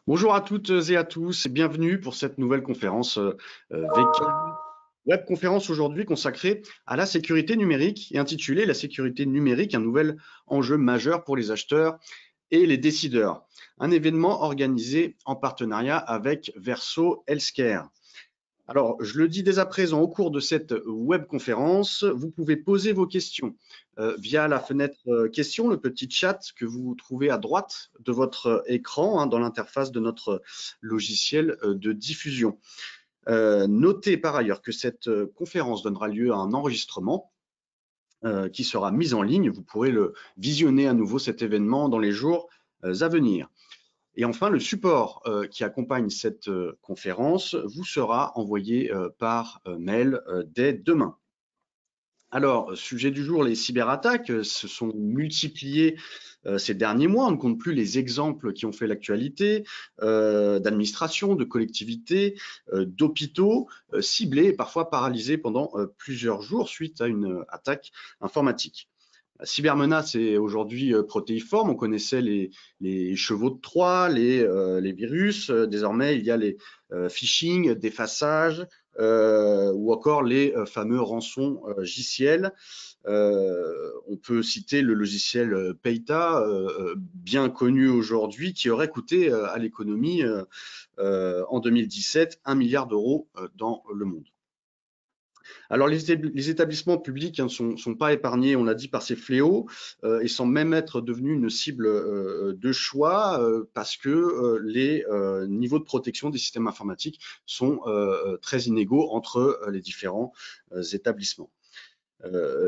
Bonjour à toutes et à tous et bienvenue pour cette nouvelle conférence VK, web conférence aujourd'hui consacrée à la sécurité numérique et intitulée La sécurité numérique, un nouvel enjeu majeur pour les acheteurs et les décideurs. Un événement organisé en partenariat avec Verso Healthcare. Alors, je le dis dès à présent, au cours de cette webconférence, vous pouvez poser vos questions via la fenêtre questions, le petit chat que vous trouvez à droite de votre écran dans l'interface de notre logiciel de diffusion. Notez par ailleurs que cette conférence donnera lieu à un enregistrement qui sera mis en ligne. Vous pourrez le visionner à nouveau cet événement dans les jours à venir. Et enfin, le support qui accompagne cette conférence vous sera envoyé par mail dès demain. Alors, sujet du jour, les cyberattaques se sont multipliées ces derniers mois. On ne compte plus les exemples qui ont fait l'actualité d'administrations, de collectivités, d'hôpitaux ciblés et parfois paralysés pendant plusieurs jours suite à une attaque informatique. La cybermenace est aujourd'hui protéiforme. On connaissait les chevaux de Troie, les virus. Désormais, il y a les phishing, défaçage ou encore les fameux rançons JCL. On peut citer le logiciel Payta, bien connu aujourd'hui, qui aurait coûté à l'économie en 2017 1 milliard d'euros dans le monde. Alors, les établissements publics ne sont pas épargnés, on l'a dit, par ces fléaux et semblent même être devenus une cible de choix parce que les niveaux de protection des systèmes informatiques sont très inégaux entre les différents établissements.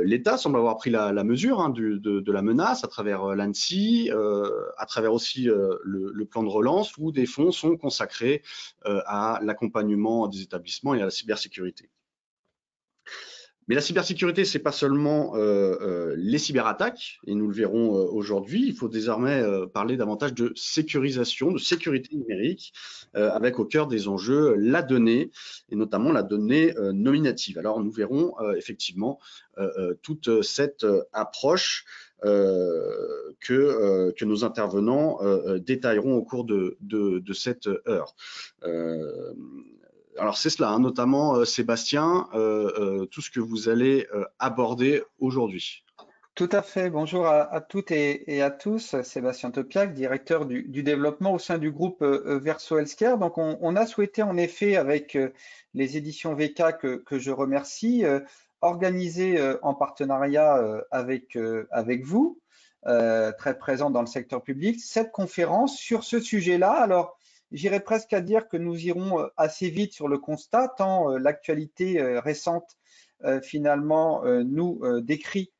L'État semble avoir pris la mesure de la menace à travers l'ANSSI, à travers aussi le plan de relance où des fonds sont consacrés à l'accompagnement des établissements et à la cybersécurité. Mais la cybersécurité, c'est pas seulement les cyberattaques, et nous le verrons aujourd'hui. Il faut désormais parler davantage de sécurisation, de sécurité numérique, avec au cœur des enjeux la donnée, et notamment la donnée nominative. Alors nous verrons effectivement toute cette approche que nos intervenants détailleront au cours de cette heure. Alors c'est cela, notamment Sébastien, tout ce que vous allez aborder aujourd'hui. Tout à fait. Bonjour à toutes et à tous. Sébastien Topiac, directeur du développement au sein du groupe Verso Healthcare. Donc, on a souhaité en effet, avec les éditions VK que je remercie, organiser en partenariat avec vous, très présent dans le secteur public, cette conférence sur ce sujet-là. Alors, j'irais presque à dire que nous irons assez vite sur le constat, tant l'actualité récente finalement nous décrit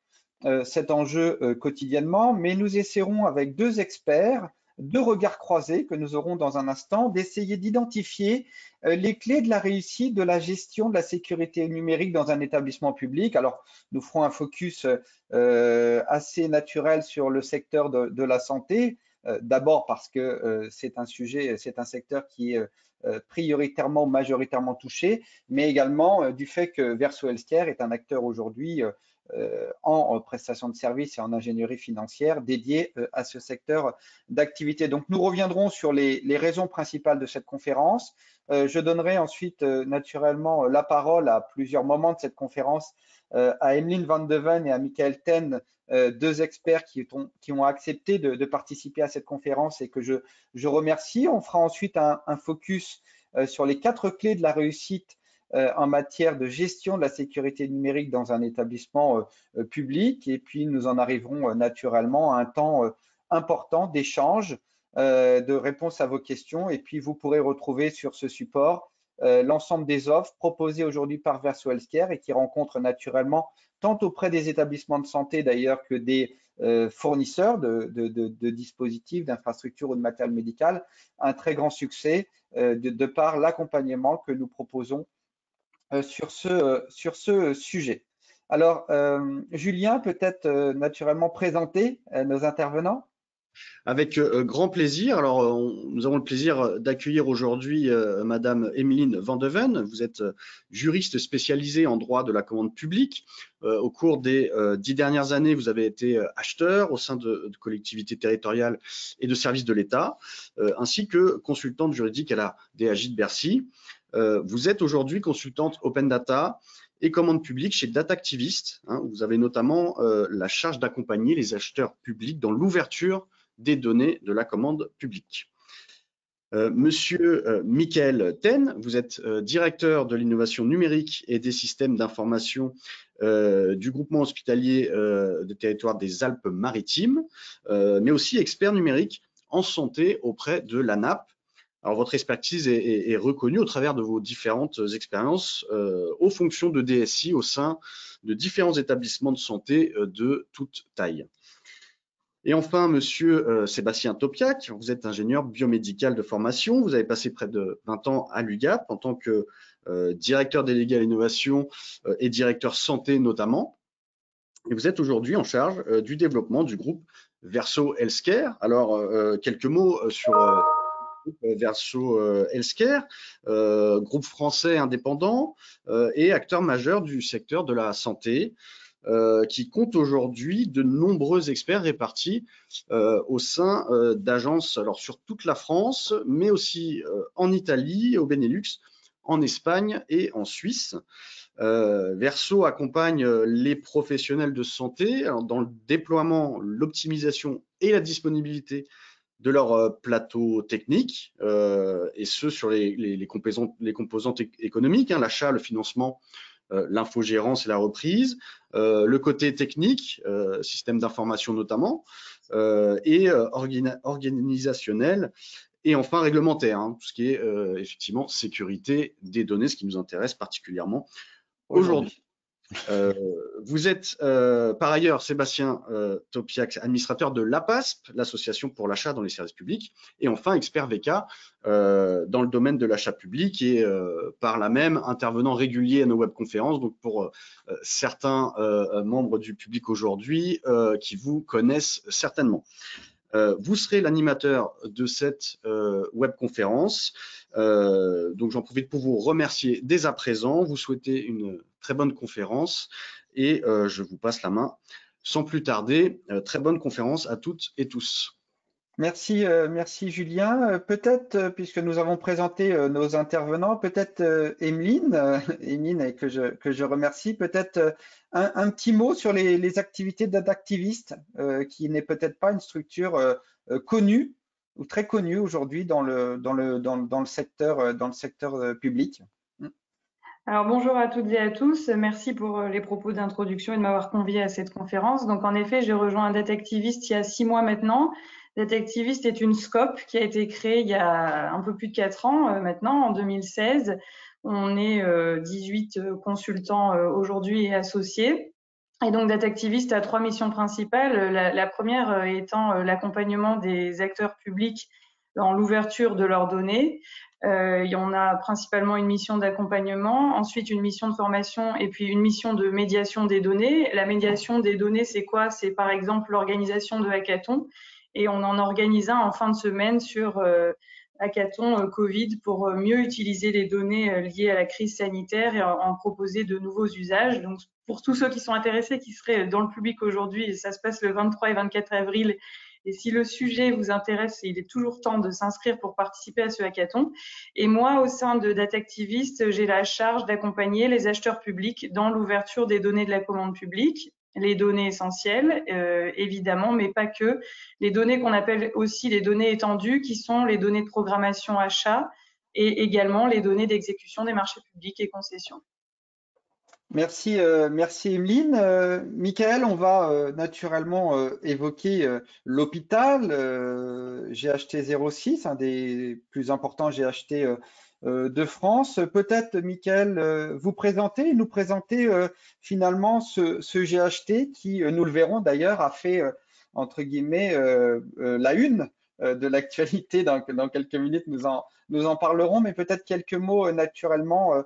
cet enjeu quotidiennement, mais nous essaierons avec deux experts, deux regards croisés que nous aurons dans un instant, d'essayer d'identifier les clés de la réussite de la gestion de la sécurité numérique dans un établissement public. Alors, nous ferons un focus assez naturel sur le secteur de la santé, d'abord parce que c'est un secteur qui est prioritairement, majoritairement touché, mais également du fait que Verso Healthcare est un acteur aujourd'hui en prestation de services et en ingénierie financière dédié à ce secteur d'activité. Donc, nous reviendrons sur les raisons principales de cette conférence. Je donnerai ensuite naturellement la parole à plusieurs moments de cette conférence à Emeline Van de Ven et à Michael Ten, deux experts qui ont accepté de participer à cette conférence et que je remercie. On fera ensuite un focus sur les 4 clés de la réussite en matière de gestion de la sécurité numérique dans un établissement public. Et puis, nous en arriverons naturellement à un temps important d'échange, de réponse à vos questions. Et puis, vous pourrez retrouver sur ce support l'ensemble des offres proposées aujourd'hui par Verso Healthcare et qui rencontrent naturellement, tant auprès des établissements de santé d'ailleurs que des fournisseurs de dispositifs, d'infrastructures ou de matériel médical, un très grand succès de par l'accompagnement que nous proposons sur ce sujet. Alors, Julien, peut-être naturellement présenter nos intervenants. Avec grand plaisir. Alors, nous avons le plaisir d'accueillir aujourd'hui Madame Emeline Van de Ven. Vous êtes juriste spécialisée en droit de la commande publique. Au cours des 10 dernières années, vous avez été acheteur au sein de collectivités territoriales et de services de l'État, ainsi que consultante juridique à la DAJ de Bercy. Vous êtes aujourd'hui consultante Open Data et commande publique chez Datactivist. Vous avez notamment la charge d'accompagner les acheteurs publics dans l'ouverture des données de la commande publique. Monsieur Michael Ten, vous êtes directeur de l'innovation numérique et des systèmes d'information du groupement hospitalier des territoires des Alpes-Maritimes, mais aussi expert numérique en santé auprès de l'ANAP. Alors, votre expertise est reconnue au travers de vos différentes expériences aux fonctions de DSI au sein de différents établissements de santé de toute taille. Et enfin, monsieur Sébastien Topiak, vous êtes ingénieur biomédical de formation. Vous avez passé près de 20 ans à l'UGAP en tant que directeur délégué à l'innovation et directeur santé notamment. Et vous êtes aujourd'hui en charge du développement du groupe Verso Healthcare. Alors, quelques mots sur Verso Healthcare, groupe français indépendant et acteur majeur du secteur de la santé. Qui compte aujourd'hui de nombreux experts répartis au sein d'agences sur toute la France, mais aussi en Italie, au Benelux, en Espagne et en Suisse. Verso accompagne les professionnels de santé dans le déploiement, l'optimisation et la disponibilité de leur plateau technique, et ce sur les composantes économiques, l'achat, le financement, l'infogérance et la reprise, le côté technique, système d'information notamment, et organisationnel, et enfin réglementaire, tout ce qui est effectivement sécurité des données, ce qui nous intéresse particulièrement aujourd'hui. Vous êtes par ailleurs Sébastien Topiak, administrateur de l'APASP, l'association pour l'achat dans les services publics, et enfin expert VK dans le domaine de l'achat public et par là même intervenant régulier à nos webconférences. Donc pour certains membres du public aujourd'hui qui vous connaissent certainement. Vous serez l'animateur de cette webconférence. Donc j'en profite pour vous remercier dès à présent. Vous souhaitez une très bonne conférence et je vous passe la main sans plus tarder. Très bonne conférence à toutes et tous. Merci, merci Julien. Peut-être, puisque nous avons présenté nos intervenants, peut-être Emeline, que je remercie, peut-être un petit mot sur les activités d'Adactivist, qui n'est peut-être pas une structure connue ou très connue aujourd'hui dans le secteur public. Alors bonjour à toutes et à tous, merci pour les propos d'introduction et de m'avoir convié à cette conférence. Donc en effet, j'ai rejoint Datactivist il y a 6 mois maintenant. Datactivist est une SCOP qui a été créée il y a un peu plus de 4 ans maintenant, en 2016. On est 18 consultants aujourd'hui et associés. Et donc Datactivist a 3 missions principales. La première étant l'accompagnement des acteurs publics dans l'ouverture de leurs données. On a principalement une mission d'accompagnement, ensuite une mission de formation et puis une mission de médiation des données. La médiation des données, c'est quoi? C'est par exemple l'organisation de hackathons. Et on en organise un en fin de semaine sur hackathon Covid pour mieux utiliser les données liées à la crise sanitaire et en proposer de nouveaux usages. Donc, pour tous ceux qui sont intéressés, qui seraient dans le public aujourd'hui, ça se passe le 23 et 24 avril. Et si le sujet vous intéresse, il est toujours temps de s'inscrire pour participer à ce hackathon. Et moi, au sein de Datactivist, j'ai la charge d'accompagner les acheteurs publics dans l'ouverture des données de la commande publique, les données essentielles, évidemment, mais pas que. Les données qu'on appelle aussi les données étendues, qui sont les données de programmation achat et également les données d'exécution des marchés publics et concessions. Merci, merci Emeline. Michael, on va naturellement évoquer l'hôpital GHT06, un des plus importants GHT de France. Peut-être, Michael, nous présenter finalement ce GHT qui, nous le verrons d'ailleurs, a fait entre guillemets la une de l'actualité. Dans quelques minutes, nous en parlerons, mais peut-être quelques mots naturellement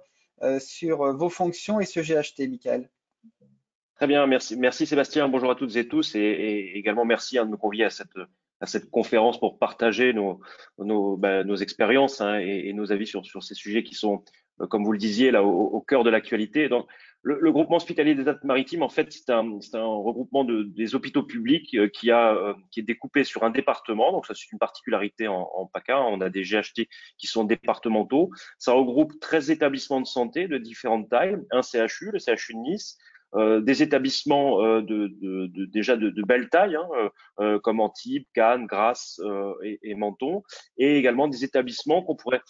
sur vos fonctions et ce GHT, Michael. Très bien, merci Sébastien, bonjour à toutes et tous et également merci de me convier à cette conférence pour partager nos expériences hein, et nos avis sur ces sujets qui sont, comme vous le disiez, là au cœur de l'actualité. Donc, le groupement hospitalier des Alpes-Maritimes, en fait, c'est un regroupement des hôpitaux publics qui est découpé sur un département. Donc, ça, c'est une particularité en PACA. On a des GHT qui sont départementaux. Ça regroupe 13 établissements de santé de différentes tailles, un CHU, le CHU de Nice, des établissements déjà de belle taille, hein, comme Antibes, Cannes, Grasse et Menton, et également des établissements qu'on pourrait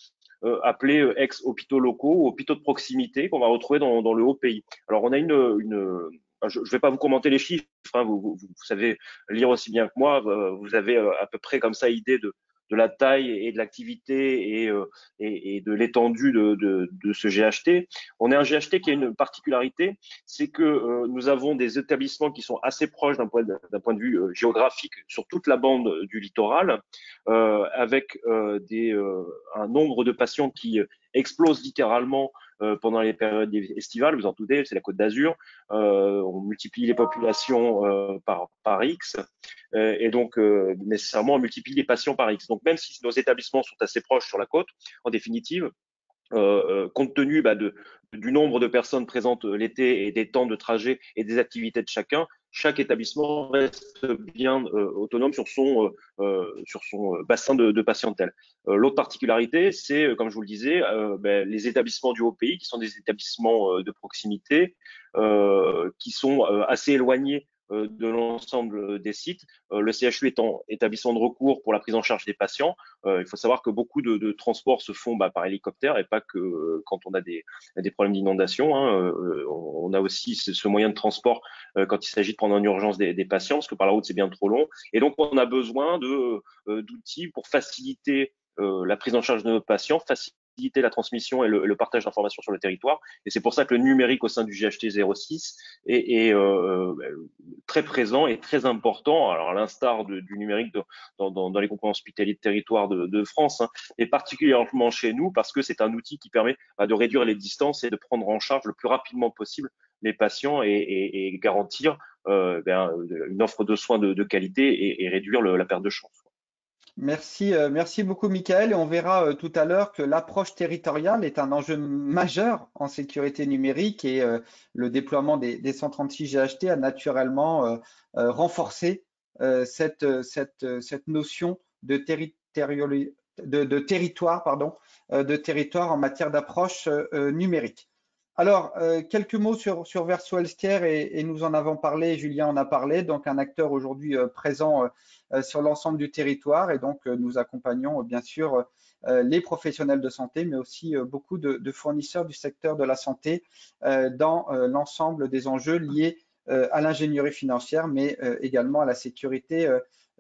appelés ex-hôpitaux locaux ou hôpitaux de proximité qu'on va retrouver dans le haut pays. Alors, on a je ne vais pas vous commenter les chiffres, hein, vous savez lire aussi bien que moi, vous avez à peu près comme ça idée de la taille et de l'activité et de l'étendue de ce GHT. On est un GHT qui a une particularité, c'est que nous avons des établissements qui sont assez proches d'un point de vue géographique sur toute la bande du littoral, avec un nombre de patients qui explose littéralement pendant les périodes estivales. Vous en doutez, c'est la Côte d'Azur. On multiplie les populations par X et donc nécessairement on multiplie les patients par X. Donc même si nos établissements sont assez proches sur la côte, en définitive, compte tenu du nombre de personnes présentes l'été et des temps de trajet et des activités de chacun, chaque établissement reste bien autonome sur son bassin de patientèle. L'autre particularité, c'est, comme je vous le disais, les établissements du haut pays, qui sont des établissements de proximité, qui sont assez éloignés de l'ensemble des sites. Le CHU étant établissement de recours pour la prise en charge des patients, il faut savoir que beaucoup de transports se font par hélicoptère et pas que quand on a des problèmes d'inondation. Hein, on a aussi ce moyen de transport quand il s'agit de prendre en urgence des patients, parce que par la route c'est bien trop long. Et donc on a besoin d'outils pour faciliter la prise en charge de nos patients, faciliter la transmission et le partage d'informations sur le territoire. Et c'est pour ça que le numérique au sein du GHT 06 est très présent et très important. Alors à l'instar du numérique dans les groupements hospitaliers de territoire de France, hein, et particulièrement chez nous parce que c'est un outil qui permet de réduire les distances et de prendre en charge le plus rapidement possible les patients et garantir une offre de soins de qualité et réduire la perte de chance. Merci beaucoup, Michael. Et on verra tout à l'heure que l'approche territoriale est un enjeu majeur en sécurité numérique et le déploiement des 136 GHT a naturellement renforcé cette notion de territoire en matière d'approche numérique. Alors, quelques mots sur Verso Healthcare et nous en avons parlé, Julien en a parlé, donc un acteur aujourd'hui présent sur l'ensemble du territoire et donc nous accompagnons bien sûr les professionnels de santé, mais aussi beaucoup de fournisseurs du secteur de la santé dans l'ensemble des enjeux liés à l'ingénierie financière, mais également à la sécurité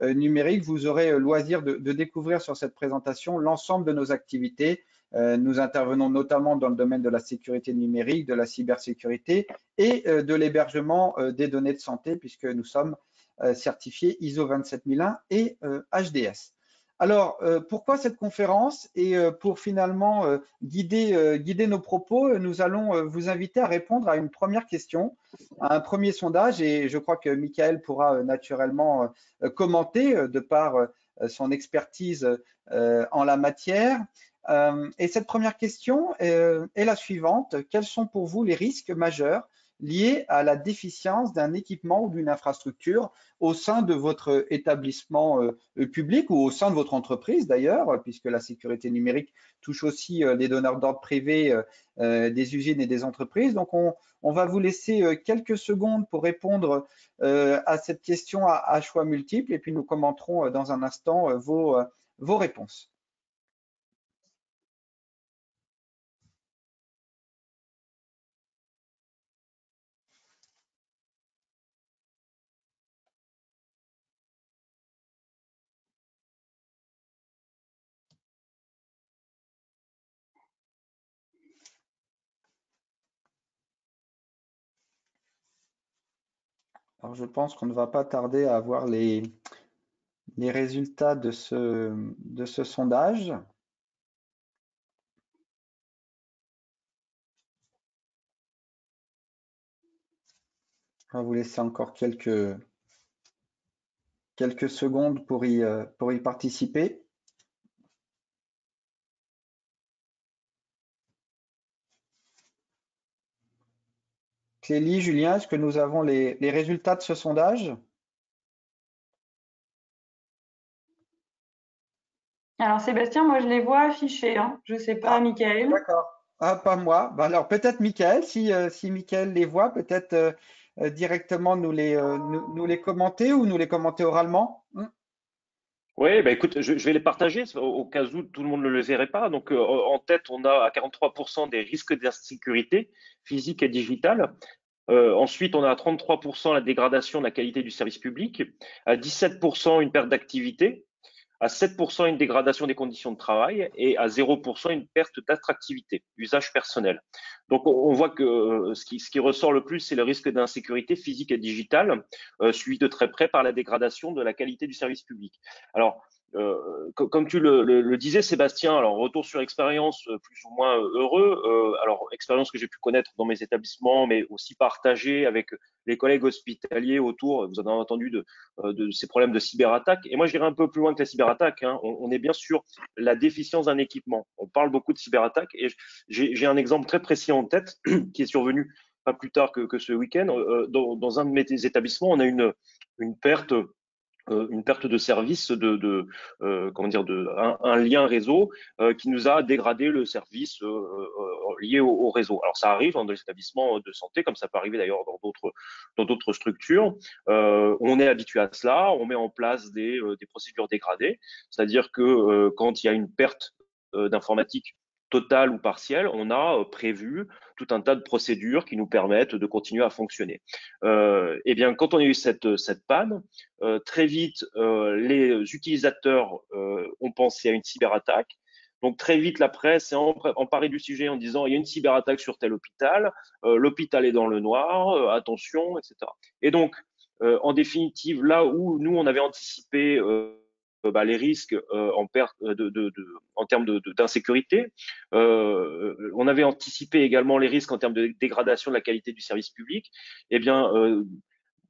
numérique. Vous aurez loisir de découvrir sur cette présentation l'ensemble de nos activités. Nous intervenons notamment dans le domaine de la sécurité numérique, de la cybersécurité et de l'hébergement des données de santé, puisque nous sommes certifiés ISO 27001 et HDS. Alors, pourquoi cette conférence? Et pour finalement guider nos propos, nous allons vous inviter à répondre à une première question, à un premier sondage, et je crois que Michael pourra naturellement commenter de par son expertise en la matière. Et cette première question est la suivante. Quels sont pour vous les risques majeurs liés à la déficience d'un équipement ou d'une infrastructure au sein de votre établissement public ou au sein de votre entreprise d'ailleurs, puisque la sécurité numérique touche aussi les donneurs d'ordre privés, des usines et des entreprises. Donc, on va vous laisser quelques secondes pour répondre à cette question à choix multiples et puis nous commenterons dans un instant vos réponses. Alors, je pense qu'on ne va pas tarder à avoir les résultats de ce sondage. On va vous laisser encore quelques quelques secondes pour y participer. Clélie, Julien, est-ce que nous avons les résultats de ce sondage? Alors Sébastien, moi je les vois affichés, hein. Je ne sais pas, Michael. D'accord. Ah, pas moi. Bah, alors peut-être Michael, si Michael les voit, peut-être directement nous les commenter ou nous les commenter oralement. Oui, bah écoute, je vais les partager au cas où tout le monde ne le verrait pas. Donc, en tête, on a à 43% des risques d'insécurité physique et digitale. Ensuite, on a à 33% la dégradation de la qualité du service public, à 17% une perte d'activité, à 7% une dégradation des conditions de travail et à 0% une perte d'attractivité, usage personnel. Donc on voit que ce qui ressort le plus, c'est le risque d'insécurité physique et digitale, suivi de très près par la dégradation de la qualité du service public. Alors, comme tu le disais, Sébastien, alors retour sur expérience plus ou moins heureux. Alors expérience que j'ai pu connaître dans mes établissements, mais aussi partagée avec les collègues hospitaliers autour. Vous en avez entendu de ces problèmes de cyberattaque. Et moi, j'irai un peu plus loin que la cyberattaque. Hein. On est bien sur la déficience d'un équipement. On parle beaucoup de cyberattaque et j'ai un exemple très précis en tête qui est survenu pas plus tard que ce week-end. Dans un de mes établissements, on a une perte de service comment dire un lien réseau qui nous a dégradé le service lié au réseau. Alors ça arrive dans des établissements de santé, comme ça peut arriver d'ailleurs dans d'autres structures. On est habitué à cela, on met en place des procédures dégradées, c'est-à-dire que quand il y a une perte d'informatique totale ou partielle, on a prévu tout un tas de procédures qui nous permettent de continuer à fonctionner. Eh bien, quand on a eu cette panne, très vite, les utilisateurs ont pensé à une cyberattaque. Donc très vite, la presse s'est emparée du sujet en disant il y a une cyberattaque sur tel hôpital, l'hôpital est dans le noir, attention, etc. Et donc, en définitive, là où nous on avait anticipé les risques en perte en termes d'insécurité. On avait anticipé également les risques en termes de dégradation de la qualité du service public. Eh bien,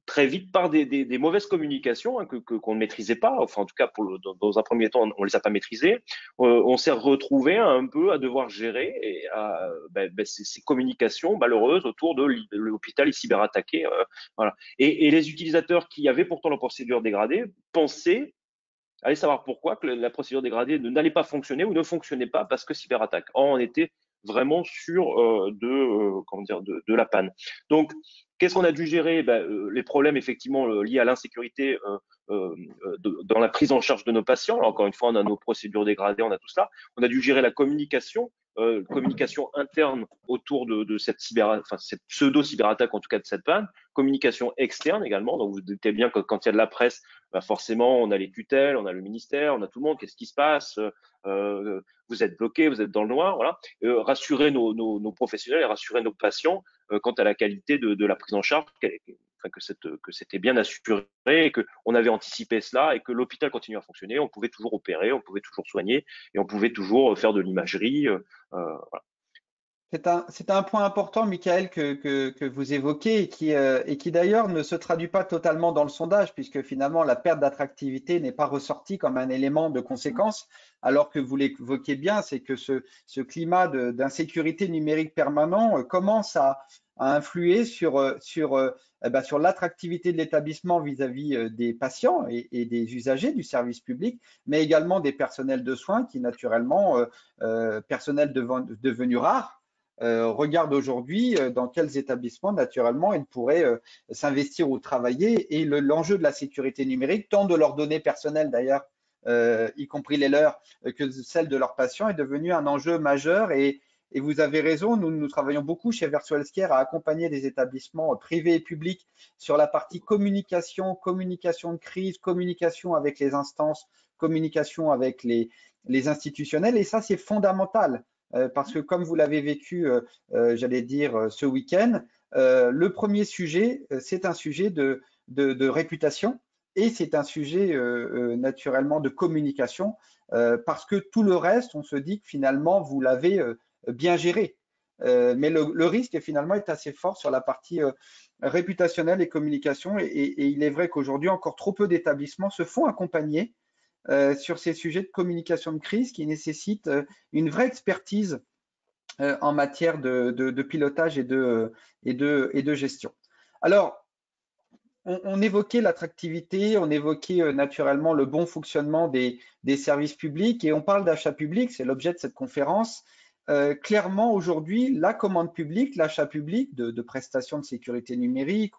très vite par des mauvaises communications hein, qu'on ne maîtrisait pas. Enfin, en tout cas, dans un premier temps, on les a pas maîtrisées. On s'est retrouvé un peu à devoir gérer ces communications malheureuses autour de l'hôpital cyberattaqué. Voilà. Et les utilisateurs qui avaient pourtant la procédure dégradée pensaient allez savoir pourquoi que la procédure dégradée n'allait pas fonctionner ou ne fonctionnait pas parce que cyberattaque. Or, on était vraiment sûr de la panne. Donc, qu'est-ce qu'on a dû gérer les problèmes effectivement liés à l'insécurité dans la prise en charge de nos patients. Alors, encore une fois, on a nos procédures dégradées, on a tout cela. On a dû gérer la communication interne autour de cette cette pseudo-cyberattaque, en tout cas de cette panne, communication externe également. Donc, vous doutez bien que quand il y a de la presse, forcément, on a les tutelles, on a le ministère, on a tout le monde. Qu'est-ce qui se passe vous êtes bloqué, vous êtes dans le noir. Voilà. Rassurer nos professionnels et rassurer nos patients quant à la qualité de la prise en charge, que c'était bien assuré et qu'on avait anticipé cela et que l'hôpital continuait à fonctionner. On pouvait toujours opérer, on pouvait toujours soigner et on pouvait toujours faire de l'imagerie. Voilà. C'est un point important, Michael, que vous évoquez et qui d'ailleurs ne se traduit pas totalement dans le sondage, puisque finalement la perte d'attractivité n'est pas ressortie comme un élément de conséquence, alors que vous l'évoquez bien, c'est que ce climat d'insécurité numérique permanent commence à influer sur l'attractivité de l'établissement vis-à-vis des patients et des usagers du service public, mais également des personnels de soins qui, naturellement, personnels devenus rares, regarde aujourd'hui dans quels établissements, naturellement, ils pourraient s'investir ou travailler. Et l'enjeu de la sécurité numérique, tant de leurs données personnelles d'ailleurs, y compris les leurs, que celles de leurs patients, est devenu un enjeu majeur. Et vous avez raison, nous travaillons beaucoup chez Verso Healthcare à accompagner des établissements privés et publics sur la partie communication de crise, communication avec les instances, communication avec les institutionnels. Et ça, c'est fondamental. Parce que comme vous l'avez vécu, j'allais dire, ce week-end, le premier sujet, c'est un sujet de réputation et c'est un sujet naturellement de communication parce que tout le reste, on se dit que finalement, vous l'avez bien géré. mais le risque finalement est assez fort sur la partie réputationnelle et communication. Et il est vrai qu'aujourd'hui, encore trop peu d'établissements se font accompagner sur ces sujets de communication de crise qui nécessitent une vraie expertise en matière de pilotage et de gestion. Alors, on évoquait l'attractivité, on évoquait naturellement le bon fonctionnement des services publics et on parle d'achat public, c'est l'objet de cette conférence. Clairement, aujourd'hui, la commande publique, l'achat public de prestations de sécurité numérique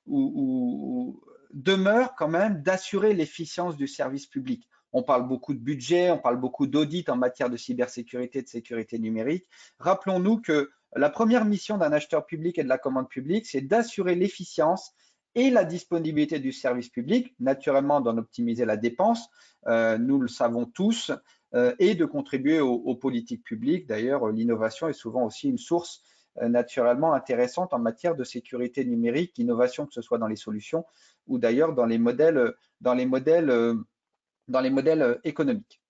ou demeure quand même d'assurer l'efficience du service public. On parle beaucoup de budget, on parle beaucoup d'audit en matière de cybersécurité et de sécurité numérique. Rappelons-nous que la première mission d'un acheteur public et de la commande publique, c'est d'assurer l'efficience et la disponibilité du service public, naturellement d'en optimiser la dépense, nous le savons tous, et de contribuer aux politiques publiques. D'ailleurs, l'innovation est souvent aussi une source naturellement intéressante en matière de sécurité numérique, innovation que ce soit dans les solutions ou d'ailleurs dans les modèles économiques.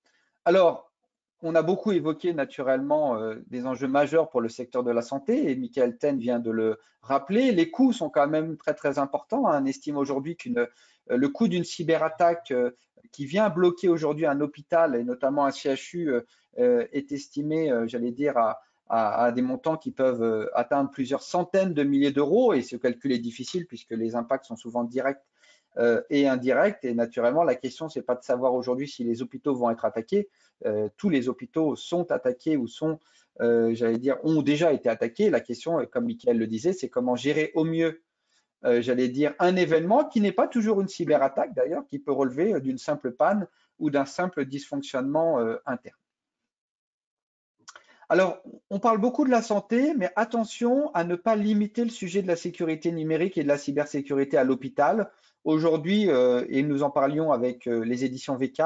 Alors, on a beaucoup évoqué naturellement des enjeux majeurs pour le secteur de la santé et Michael Ten vient de le rappeler. Les coûts sont quand même très très importants. On estime aujourd'hui que le coût d'une cyberattaque qui vient bloquer aujourd'hui un hôpital et notamment un CHU est estimé, j'allais dire, à des montants qui peuvent atteindre plusieurs centaines de milliers d'euros et ce calcul est difficile puisque les impacts sont souvent directs et indirects. Et naturellement, la question, c'est pas de savoir aujourd'hui si les hôpitaux vont être attaqués. Tous les hôpitaux sont attaqués ou sont, j'allais dire, ont déjà été attaqués. La question, comme Michael le disait, c'est comment gérer au mieux, j'allais dire, un événement qui n'est pas toujours une cyberattaque d'ailleurs, qui peut relever d'une simple panne ou d'un simple dysfonctionnement interne. Alors, on parle beaucoup de la santé, mais attention à ne pas limiter le sujet de la sécurité numérique et de la cybersécurité à l'hôpital. Aujourd'hui, et nous en parlions avec les éditions VK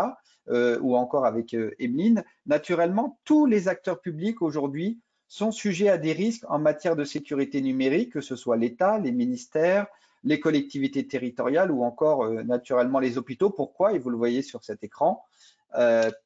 ou encore avec Emeline, naturellement, tous les acteurs publics aujourd'hui sont sujets à des risques en matière de sécurité numérique, que ce soit l'État, les ministères, les collectivités territoriales ou encore naturellement les hôpitaux. Pourquoi? Et vous le voyez sur cet écran.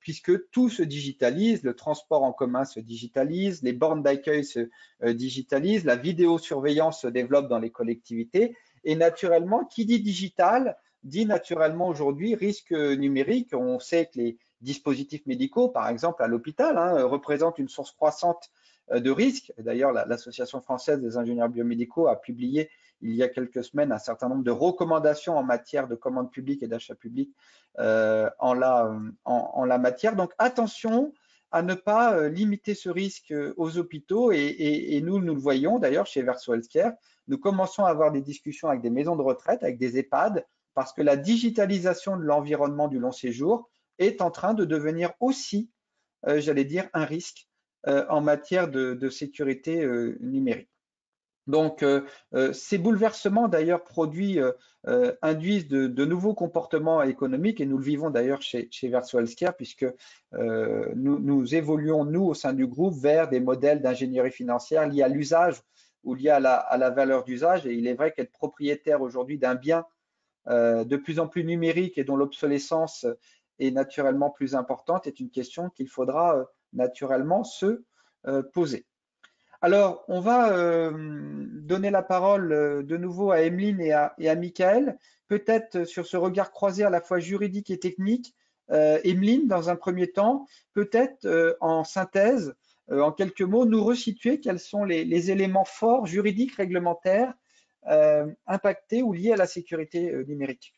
Puisque tout se digitalise, le transport en commun se digitalise, les bornes d'accueil se digitalisent, la vidéosurveillance se développe dans les collectivités et naturellement, qui dit digital, dit naturellement aujourd'hui risque numérique. On sait que les dispositifs médicaux, par exemple à l'hôpital, représentent une source croissante de risques. D'ailleurs, l'Association française des ingénieurs biomédicaux a publié il y a quelques semaines un certain nombre de recommandations en matière de commande publique et d'achat public en la matière. Donc attention à ne pas limiter ce risque aux hôpitaux et nous le voyons d'ailleurs chez Verso Healthcare. Nous commençons à avoir des discussions avec des maisons de retraite, avec des EHPAD, parce que la digitalisation de l'environnement du long séjour est en train de devenir aussi, j'allais dire, un risque en matière de sécurité numérique. Donc, ces bouleversements d'ailleurs induisent de nouveaux comportements économiques et nous le vivons d'ailleurs chez Verso Healthcare puisque nous évoluons, nous, au sein du groupe, vers des modèles d'ingénierie financière liés à l'usage ou liés à la valeur d'usage. Et il est vrai qu'être propriétaire aujourd'hui d'un bien de plus en plus numérique et dont l'obsolescence est naturellement plus importante est une question qu'il faudra naturellement se poser. Alors, on va donner la parole de nouveau à Emeline et à Michael, peut-être sur ce regard croisé à la fois juridique et technique. Emeline, dans un premier temps, peut-être en synthèse, en quelques mots, nous resituer quels sont les éléments forts juridiques, réglementaires, impactés ou liés à la sécurité numérique.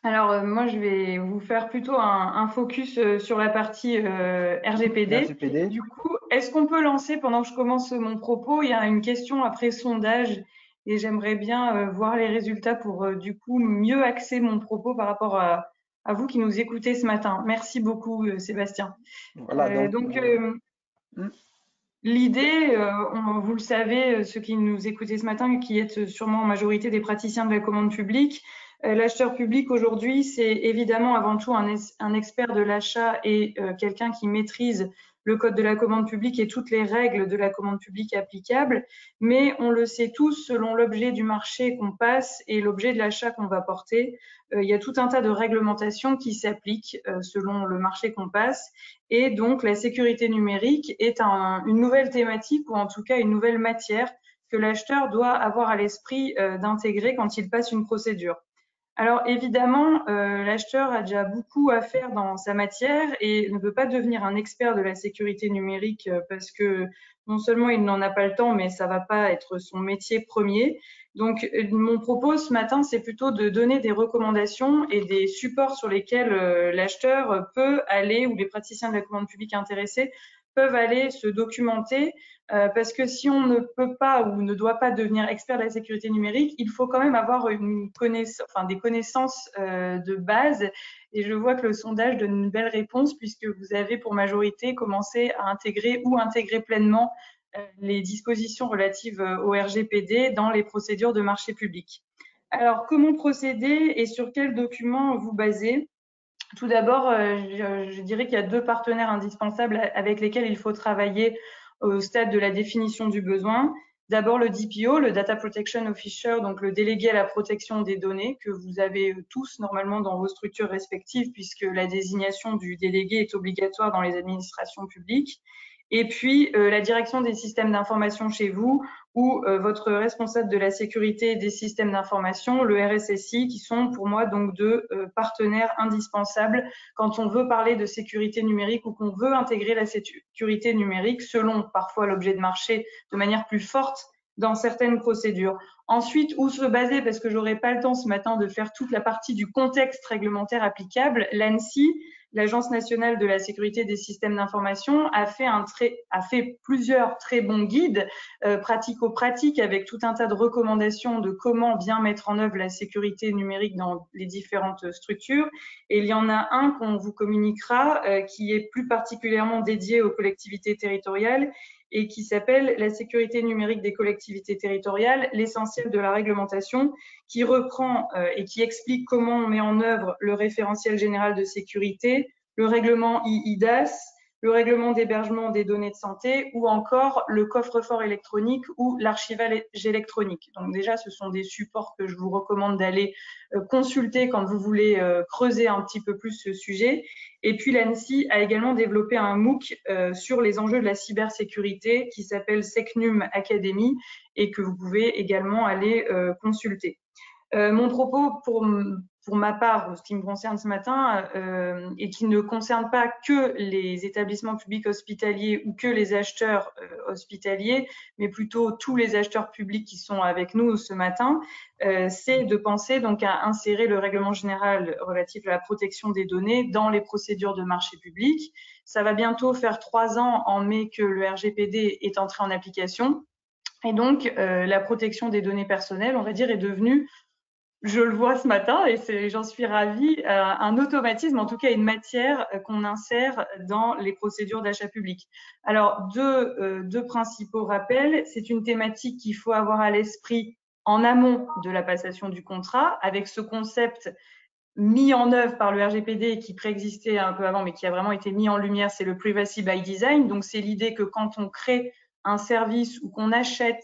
Alors, moi, je vais vous faire plutôt un focus sur la partie RGPD. Du coup, est-ce qu'on peut lancer, pendant que je commence mon propos, il y a une question après sondage et j'aimerais bien voir les résultats pour, du coup, mieux axer mon propos par rapport à vous qui nous écoutez ce matin. Merci beaucoup, Sébastien. Voilà, l'idée, vous le savez, ceux qui nous écoutaient ce matin, qui êtes sûrement en majorité des praticiens de la commande publique, l'acheteur public aujourd'hui, c'est évidemment avant tout un expert de l'achat et quelqu'un qui maîtrise le code de la commande publique et toutes les règles de la commande publique applicables, mais on le sait tous, selon l'objet du marché qu'on passe et l'objet de l'achat qu'on va porter, il y a tout un tas de réglementations qui s'appliquent selon le marché qu'on passe, et donc la sécurité numérique est une nouvelle thématique, ou en tout cas une nouvelle matière que l'acheteur doit avoir à l'esprit d'intégrer quand il passe une procédure. Alors évidemment, l'acheteur a déjà beaucoup à faire dans sa matière et ne peut pas devenir un expert de la sécurité numérique parce que non seulement il n'en a pas le temps, mais ça va pas être son métier premier. Donc mon propos ce matin, c'est plutôt de donner des recommandations et des supports sur lesquels l'acheteur peut aller, ou les praticiens de la commande publique intéressés peuvent aller se documenter, parce que si on ne peut pas ou ne doit pas devenir expert de la sécurité numérique, il faut quand même avoir des connaissances de base. Et je vois que le sondage donne une belle réponse, puisque vous avez pour majorité commencé à intégrer ou intégrer pleinement les dispositions relatives au RGPD dans les procédures de marché public. Alors, comment procéder et sur quels documents vous basez ? Tout d'abord, je dirais qu'il y a 2 partenaires indispensables avec lesquels il faut travailler au stade de la définition du besoin. D'abord le DPO, le Data Protection Officer, donc le délégué à la protection des données, que vous avez tous normalement dans vos structures respectives, puisque la désignation du délégué est obligatoire dans les administrations publiques. Et puis la direction des systèmes d'information chez vous, ou votre responsable de la sécurité des systèmes d'information, le RSSI, qui sont pour moi donc 2 partenaires indispensables quand on veut parler de sécurité numérique ou qu'on veut intégrer la sécurité numérique selon parfois l'objet de marché de manière plus forte dans certaines procédures. Ensuite, où se baser, parce que j'aurai pas le temps ce matin de faire toute la partie du contexte réglementaire applicable, l'ANSSI, l'Agence nationale de la sécurité des systèmes d'information, a fait plusieurs très bons guides pratico-pratiques avec tout un tas de recommandations de comment bien mettre en œuvre la sécurité numérique dans les différentes structures. Et il y en a un qu'on vous communiquera qui est plus particulièrement dédié aux collectivités territoriales et qui s'appelle « La sécurité numérique des collectivités territoriales, l'essentiel de la réglementation », qui reprend et qui explique comment on met en œuvre le référentiel général de sécurité, le règlement eIDAS, le règlement d'hébergement des données de santé, ou encore le coffre-fort électronique ou l'archivage électronique. Donc déjà, ce sont des supports que je vous recommande d'aller consulter quand vous voulez creuser un petit peu plus ce sujet. Et puis l'ANSSI a également développé un MOOC sur les enjeux de la cybersécurité qui s'appelle SecNum Academy et que vous pouvez également aller consulter. Mon propos pour ma part, ce qui me concerne ce matin, et qui ne concerne pas que les établissements publics hospitaliers ou que les acheteurs hospitaliers, mais plutôt tous les acheteurs publics qui sont avec nous ce matin, c'est de penser donc à insérer le règlement général relatif à la protection des données dans les procédures de marché public. Ça va bientôt faire 3 ans en mai que le RGPD est entré en application. Et donc, la protection des données personnelles, on va dire, est devenue, je le vois ce matin et j'en suis ravie, un automatisme, en tout cas une matière qu'on insère dans les procédures d'achat public. Alors, deux principaux rappels. C'est une thématique qu'il faut avoir à l'esprit en amont de la passation du contrat, avec ce concept mis en œuvre par le RGPD qui préexistait un peu avant, mais qui a vraiment été mis en lumière, c'est le Privacy by Design. Donc, c'est l'idée que quand on crée un service ou qu'on achète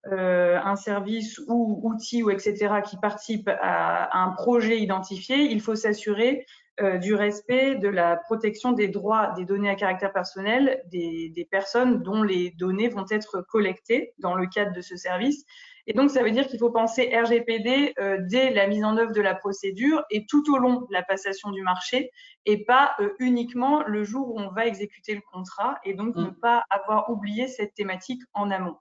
un service ou outil ou etc. qui participe à un projet identifié, il faut s'assurer du respect de la protection des droits des données à caractère personnel des personnes dont les données vont être collectées dans le cadre de ce service. Et donc, ça veut dire qu'il faut penser RGPD dès la mise en œuvre de la procédure et tout au long de la passation du marché, et pas uniquement le jour où on va exécuter le contrat, et donc ne pas avoir oublié cette thématique en amont.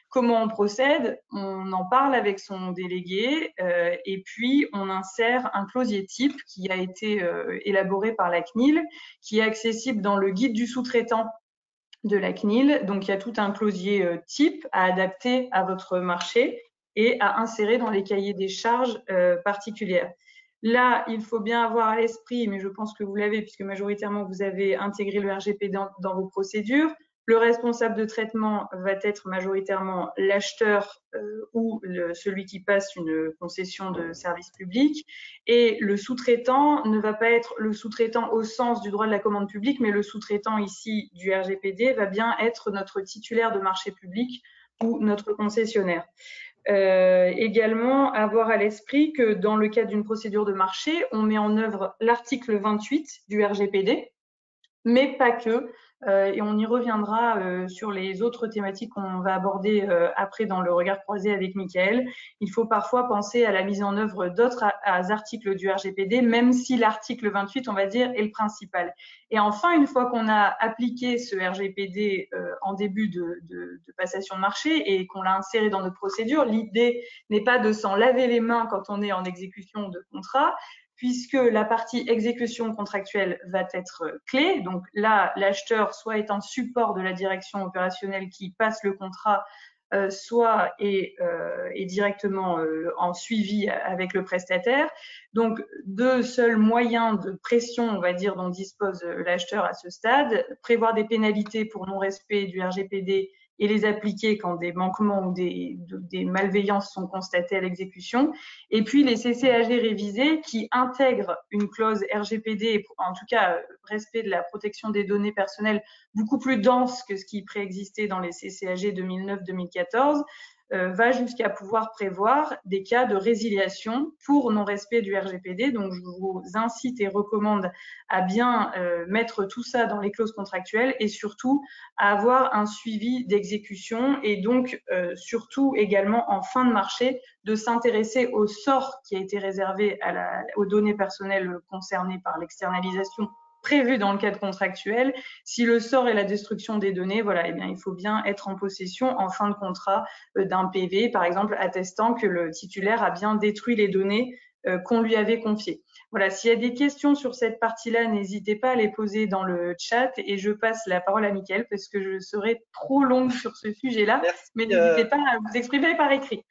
Comment on procède? On en parle avec son délégué et puis on insère un clausier type qui a été élaboré par la CNIL, qui est accessible dans le guide du sous-traitant de la CNIL. Donc, il y a tout un clausier type à adapter à votre marché et à insérer dans les cahiers des charges particulières. Là, il faut bien avoir à l'esprit, mais je pense que vous l'avez puisque majoritairement vous avez intégré le RGPD dans vos procédures, Le responsable de traitement va être majoritairement l'acheteur ou celui qui passe une concession de service public. Et le sous-traitant ne va pas être le sous-traitant au sens du droit de la commande publique, mais le sous-traitant ici du RGPD va bien être notre titulaire de marché public ou notre concessionnaire. Également, avoir à l'esprit que dans le cadre d'une procédure de marché, on met en œuvre l'article 28 du RGPD, mais pas que. Et on y reviendra sur les autres thématiques qu'on va aborder après dans le regard croisé avec Mickaël. Il faut parfois penser à la mise en œuvre d'autres articles du RGPD, même si l'article 28, on va dire, est le principal. Et enfin, une fois qu'on a appliqué ce RGPD en début de passation de marché et qu'on l'a inséré dans notre procédure, l'idée n'est pas de s'en laver les mains quand on est en exécution de contrat, puisque la partie exécution contractuelle va être clé. Donc là, l'acheteur soit est un support de la direction opérationnelle qui passe le contrat, soit est directement en suivi avec le prestataire. Donc, deux seuls moyens de pression, on va dire, dont dispose l'acheteur à ce stade: prévoir des pénalités pour non-respect du RGPD et les appliquer quand des manquements ou des malveillances sont constatées à l'exécution. Et puis les CCAG révisés qui intègrent une clause RGPD, en tout cas respect de la protection des données personnelles, beaucoup plus dense que ce qui préexistait dans les CCAG 2009-2014, va jusqu'à pouvoir prévoir des cas de résiliation pour non-respect du RGPD. Donc, je vous incite et recommande à bien mettre tout ça dans les clauses contractuelles et surtout à avoir un suivi d'exécution et donc surtout également en fin de marché de s'intéresser au sort qui a été réservé aux données personnelles concernées par l'externalisation prévu dans le cadre contractuel. Si le sort est la destruction des données, voilà, eh bien, il faut bien être en possession en fin de contrat d'un PV, par exemple, attestant que le titulaire a bien détruit les données qu'on lui avait confiées. Voilà, s'il y a des questions sur cette partie-là, n'hésitez pas à les poser dans le chat et je passe la parole à Mickaël parce que je serai trop longue sur ce sujet-là, mais n'hésitez pas à vous exprimer par écrit.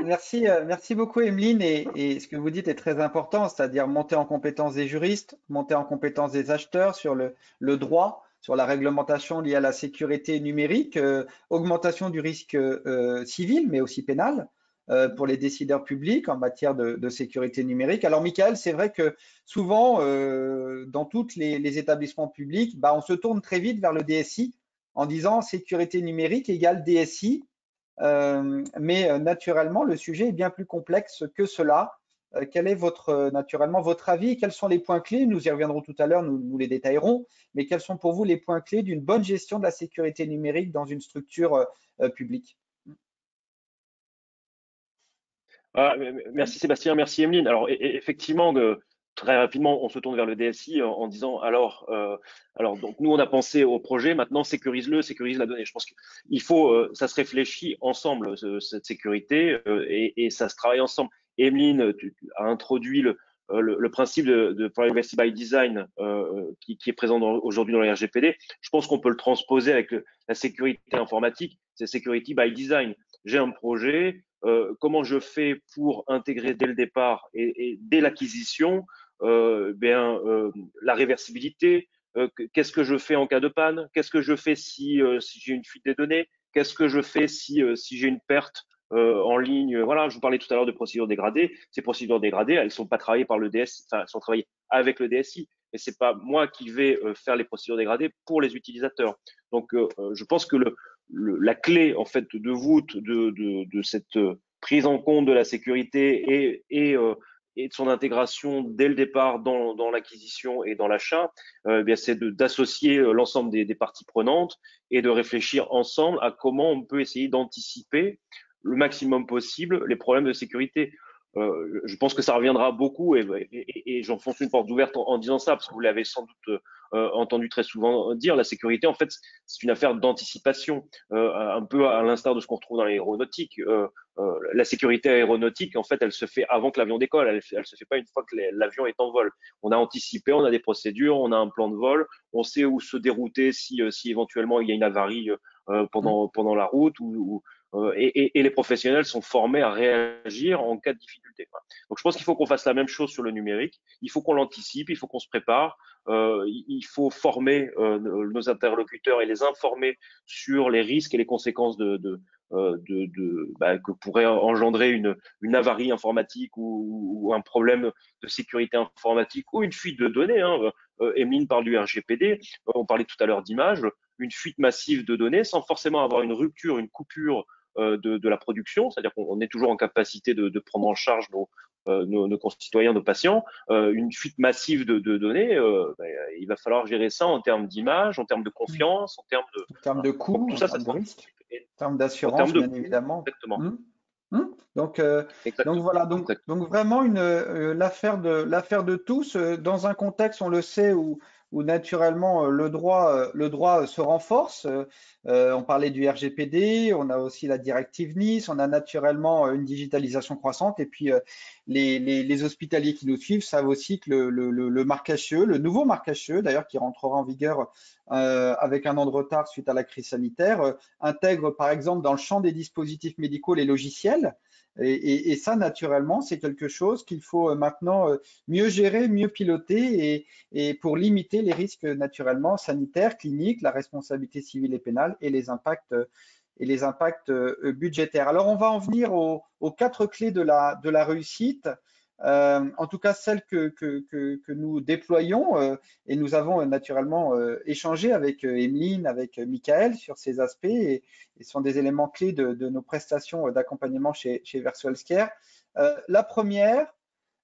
Merci beaucoup, Emeline. Et ce que vous dites est très important, c'est-à-dire monter en compétence des juristes, monter en compétence des acheteurs sur le droit, sur la réglementation liée à la sécurité numérique, augmentation du risque civil, mais aussi pénal pour les décideurs publics en matière de sécurité numérique. Alors, Mickaël, c'est vrai que souvent, dans tous les établissements publics, on se tourne très vite vers le DSI en disant sécurité numérique égale DSI. Mais naturellement, le sujet est bien plus complexe que cela. Quel est naturellement votre avis? Quels sont les points clés? Nous y reviendrons tout à l'heure, nous les détaillerons. Mais quels sont pour vous les points clés d'une bonne gestion de la sécurité numérique dans une structure publique? Merci Sébastien, merci Emeline. Alors effectivement, très rapidement, on se tourne vers le DSI en disant alors donc nous on a pensé au projet, maintenant sécurise la donnée. Je pense qu'il faut, ça se réfléchit ensemble cette sécurité et ça se travaille ensemble. Emeline a introduit le principe de privacy by design qui est présent aujourd'hui dans le RGPD. Je pense qu'on peut le transposer avec la sécurité informatique, c'est security by design. J'ai un projet. Comment je fais pour intégrer dès le départ et dès l'acquisition la réversibilité, qu'est-ce que je fais en cas de panne, qu'est-ce que je fais si j'ai une fuite des données, qu'est-ce que je fais si j'ai une perte en ligne. Voilà, je vous parlais tout à l'heure de procédures dégradées. Ces procédures dégradées, elles sont pas travaillées par le DSI, enfin, elles sont travaillées avec le DSI, mais c'est pas moi qui vais faire les procédures dégradées pour les utilisateurs. Donc, je pense que la clé en fait de voûte de cette prise en compte de la sécurité et de son intégration dès le départ dans l'acquisition et dans l'achat, c'est d'associer l'ensemble des parties prenantes et de réfléchir ensemble à comment on peut essayer d'anticiper le maximum possible les problèmes de sécurité. Je pense que ça reviendra beaucoup et j'enfonce une porte ouverte en disant ça parce que vous l'avez sans doute entendu très souvent dire, la sécurité en fait c'est une affaire d'anticipation, un peu à l'instar de ce qu'on retrouve dans l'aéronautique. La sécurité aéronautique en fait elle se fait avant que l'avion décolle, elle se fait pas une fois que l'avion est en vol. On a anticipé, on a des procédures, on a un plan de vol, on sait où se dérouter si éventuellement il y a une avarie pendant la route ou et les professionnels sont formés à réagir en cas de difficulté. Voilà. Donc je pense qu'il faut qu'on fasse la même chose sur le numérique. Il faut qu'on l'anticipe, il faut qu'on se prépare. Il faut former nos interlocuteurs et les informer sur les risques et les conséquences que pourrait engendrer une avarie informatique ou un problème de sécurité informatique ou une fuite de données. Emeline parle du RGPD, on parlait tout à l'heure d'images, une fuite massive de données sans forcément avoir une rupture, une coupure de la production, c'est-à-dire qu'on est toujours en capacité de prendre en charge nos concitoyens, nos patients. Une fuite massive de données, il va falloir gérer ça en termes d'image, en termes de confiance, en termes de… En termes de coût, tout en ça, termes de risque, en en termes en termes d'assurance, de bien coût, évidemment. exactement. Donc, Exactement. voilà, Exactement. donc vraiment l'affaire de tous dans un contexte, on le sait, où naturellement le droit se renforce. On parlait du RGPD, on a aussi la directive Nice, on a naturellement une digitalisation croissante, et puis les hospitaliers qui nous suivent savent aussi que le marquage CE, le nouveau marquage CE d'ailleurs qui rentrera en vigueur avec un an de retard suite à la crise sanitaire, intègre par exemple dans le champ des dispositifs médicaux les logiciels. Et ça, naturellement, c'est quelque chose qu'il faut maintenant mieux gérer, mieux piloter et pour limiter les risques naturellement sanitaires, cliniques, la responsabilité civile et pénale et les impacts budgétaires. Alors, on va en venir aux 4 clés de la réussite. En tout cas, celles que nous déployons, et nous avons naturellement échangé avec Emeline, avec Michael sur ces aspects, et sont des éléments clés de nos prestations d'accompagnement chez Verso Healthcare. La première,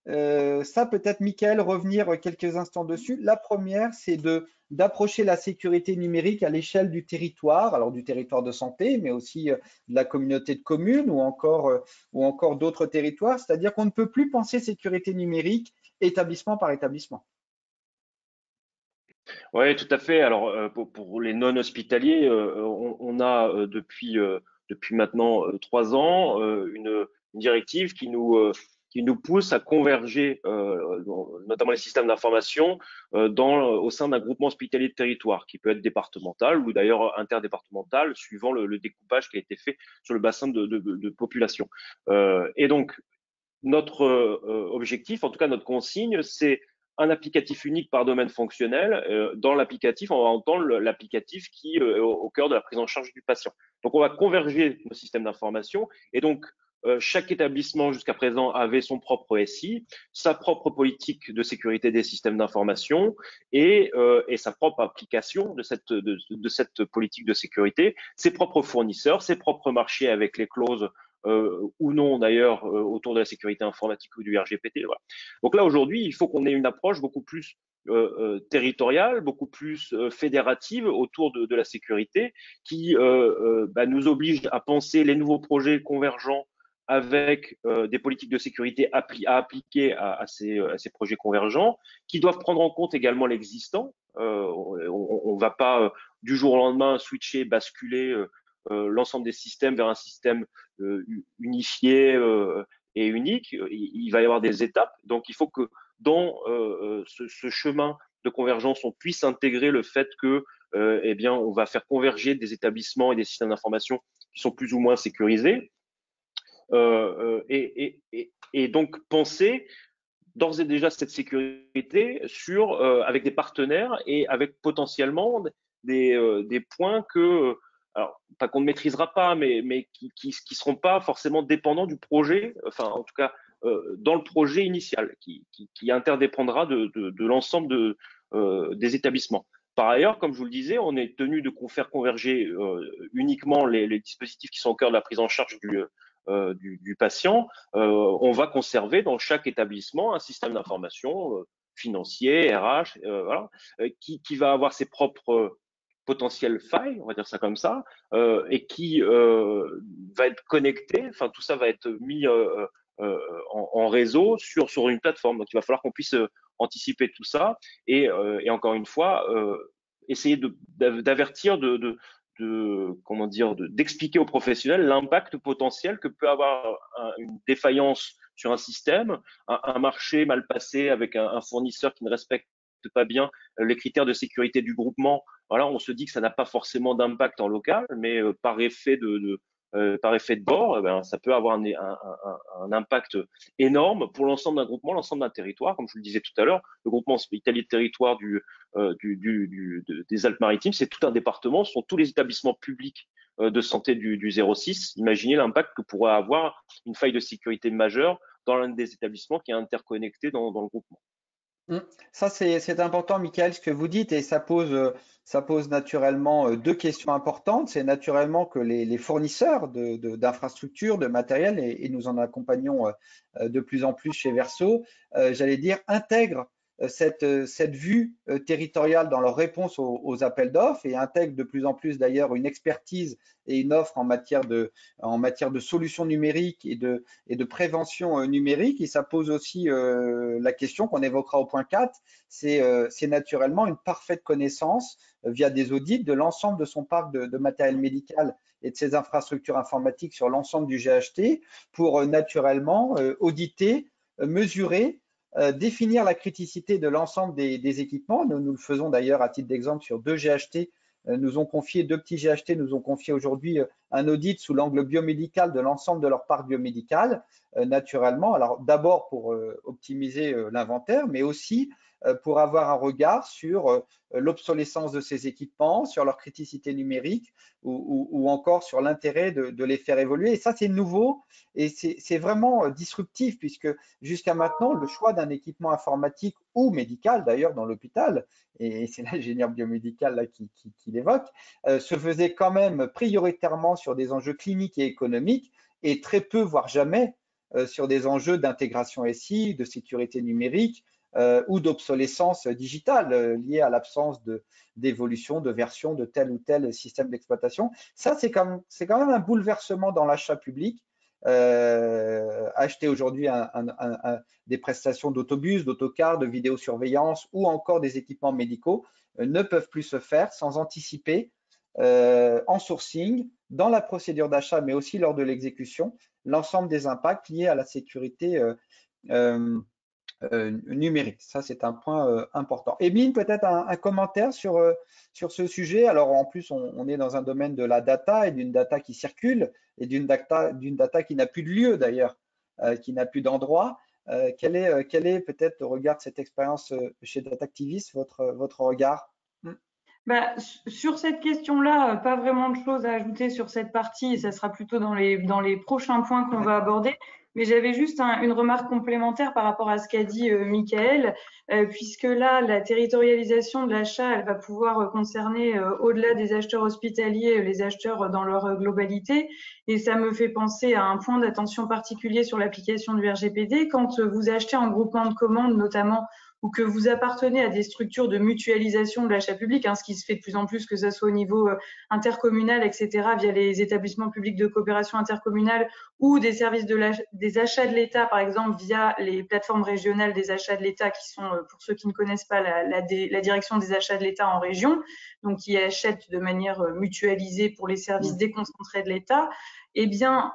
ça peut-être Michael revenir quelques instants dessus. La première, c'est d'approcher la sécurité numérique à l'échelle du territoire, alors du territoire de santé, mais aussi de la communauté de communes ou encore d'autres territoires. C'est-à-dire qu'on ne peut plus penser sécurité numérique établissement par établissement. Oui, tout à fait. Alors, pour les non-hospitaliers, on a depuis maintenant 3 ans une directive qui nous pousse à converger, notamment les systèmes d'information, au sein d'un groupement hospitalier de territoire, qui peut être départemental ou d'ailleurs interdépartemental, suivant le découpage qui a été fait sur le bassin de population. Et donc, notre objectif, en tout cas notre consigne, c'est un applicatif unique par domaine fonctionnel. Dans l'applicatif, on va entendre l'applicatif qui est au cœur de la prise en charge du patient. Donc, on va converger nos systèmes d'information et donc chaque établissement jusqu'à présent avait son propre SI, sa propre politique de sécurité des systèmes d'information et sa propre application de cette politique de sécurité, ses propres fournisseurs, ses propres marchés avec les clauses ou non d'ailleurs autour de la sécurité informatique ou du RGPD. Voilà. Donc là aujourd'hui, il faut qu'on ait une approche beaucoup plus territoriale, beaucoup plus fédérative autour de la sécurité, qui nous oblige à penser les nouveaux projets convergents avec des politiques de sécurité à appliquer à ces projets convergents, qui doivent prendre en compte également l'existant. On ne va pas du jour au lendemain switcher, basculer l'ensemble des systèmes vers un système unifié et unique. Il va y avoir des étapes. Donc, il faut que dans ce chemin de convergence, on puisse intégrer le fait que, on va faire converger des établissements et des systèmes d'information qui sont plus ou moins sécurisés. Et donc, penser d'ores et déjà cette sécurité avec des partenaires et avec potentiellement des points que, alors pas qu'on ne maîtrisera pas, mais qui seront pas forcément dépendants du projet, enfin en tout cas dans le projet initial, qui interdépendra de l'ensemble des établissements. Par ailleurs, comme je vous le disais, on est tenu de faire converger uniquement les dispositifs qui sont au cœur de la prise en charge du patient. On va conserver dans chaque établissement un système d'information financier, RH, voilà, qui va avoir ses propres potentielles failles, on va dire ça comme ça, et qui va être connecté. Enfin, tout ça va être mis en réseau sur une plateforme. Donc, il va falloir qu'on puisse anticiper tout ça et encore une fois essayer d'avertir d'expliquer aux professionnels l'impact potentiel que peut avoir une défaillance sur un système, un marché mal passé avec un fournisseur qui ne respecte pas bien les critères de sécurité du groupement. Voilà, on se dit que ça n'a pas forcément d'impact en local, mais par effet par effet de bord, ça peut avoir un impact énorme pour l'ensemble d'un groupement, l'ensemble d'un territoire. Comme je le disais tout à l'heure, le groupement hospitalier de territoire des Alpes-Maritimes, c'est tout un département, ce sont tous les établissements publics de santé du 06. Imaginez l'impact que pourrait avoir une faille de sécurité majeure dans l'un des établissements qui est interconnecté dans le groupement. Ça, c'est important, Michael, ce que vous dites, et ça pose naturellement deux questions importantes. C'est naturellement que les fournisseurs d'infrastructures, de matériel, et nous en accompagnons de plus en plus chez Verso, j'allais dire, intègrent cette vue territoriale dans leur réponse aux appels d'offres et intègrent de plus en plus d'ailleurs une expertise et une offre en matière de solutions numériques et de prévention numérique. Et ça pose aussi la question qu'on évoquera au point 4, c'est naturellement une parfaite connaissance via des audits de l'ensemble de son parc de matériel médical et de ses infrastructures informatiques sur l'ensemble du GHT pour naturellement auditer, mesurer, définir la criticité de l'ensemble des équipements. Nous le faisons d'ailleurs à titre d'exemple sur deux GHT. Deux petits GHT nous ont confié aujourd'hui un audit sous l'angle biomédical de l'ensemble de leur parc biomédical, naturellement. Alors d'abord pour optimiser l'inventaire, mais aussi pour avoir un regard sur l'obsolescence de ces équipements, sur leur criticité numérique ou encore sur l'intérêt de les faire évoluer. Et ça, c'est nouveau et c'est vraiment disruptif puisque jusqu'à maintenant, le choix d'un équipement informatique ou médical d'ailleurs dans l'hôpital, et c'est l'ingénieur biomédical là qui l'évoque, se faisait quand même prioritairement sur des enjeux cliniques et économiques et très peu, voire jamais, sur des enjeux d'intégration SI, de sécurité numérique ou d'obsolescence digitale liée à l'absence d'évolution, de version de tel ou tel système d'exploitation. Ça, c'est quand même un bouleversement dans l'achat public. Acheter aujourd'hui des prestations d'autobus, d'autocars, de vidéosurveillance ou encore des équipements médicaux ne peuvent plus se faire sans anticiper en sourcing, dans la procédure d'achat, mais aussi lors de l'exécution, l'ensemble des impacts liés à la sécurité numérique. Ça, c'est un point important. Emeline, peut-être un commentaire sur ce sujet. Alors, en plus, on est dans un domaine de la data et d'une data qui circule et d'une data qui n'a plus de lieu d'ailleurs, qui n'a plus d'endroit. Quel est peut-être au regard de cette expérience chez Datactivist, votre regard? Sur cette question-là, pas vraiment de choses à ajouter sur cette partie, et ça sera plutôt dans les prochains points qu'on va aborder. Mais j'avais juste une remarque complémentaire par rapport à ce qu'a dit Michael, puisque là, la territorialisation de l'achat, elle va pouvoir concerner au-delà des acheteurs hospitaliers, les acheteurs dans leur globalité. Et ça me fait penser à un point d'attention particulier sur l'application du RGPD. Quand vous achetez en groupement de commandes, notamment, ou que vous appartenez à des structures de mutualisation de l'achat public, ce qui se fait de plus en plus, que ce soit au niveau intercommunal, etc., via les établissements publics de coopération intercommunale ou des services des achats de l'État, par exemple, via les plateformes régionales des achats de l'État, qui sont, pour ceux qui ne connaissent pas, la direction des achats de l'État en région, donc qui achètent de manière mutualisée pour les services déconcentrés de l'État. Eh bien,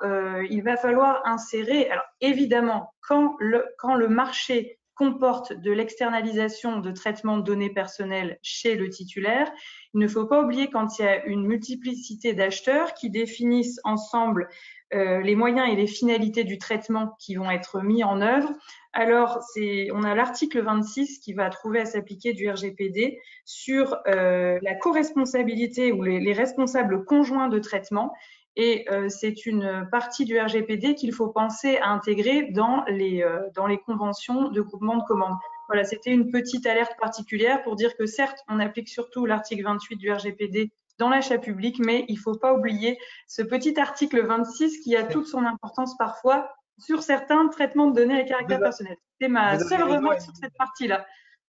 il va falloir insérer, alors évidemment, quand le marché comporte de l'externalisation de traitement de données personnelles chez le titulaire, il ne faut pas oublier quand il y a une multiplicité d'acheteurs qui définissent ensemble les moyens et les finalités du traitement qui vont être mis en œuvre. Alors, on a l'article 26 qui va trouver à s'appliquer du RGPD sur la co-responsabilité ou les responsables conjoints de traitement. Et c'est une partie du RGPD qu'il faut penser à intégrer dans les conventions de groupement de commandes. Voilà, c'était une petite alerte particulière pour dire que certes, on applique surtout l'article 28 du RGPD dans l'achat public, mais il ne faut pas oublier ce petit article 26 qui a toute son importance parfois sur certains traitements de données à caractère personnel. C'est ma seule remarque sur cette partie-là.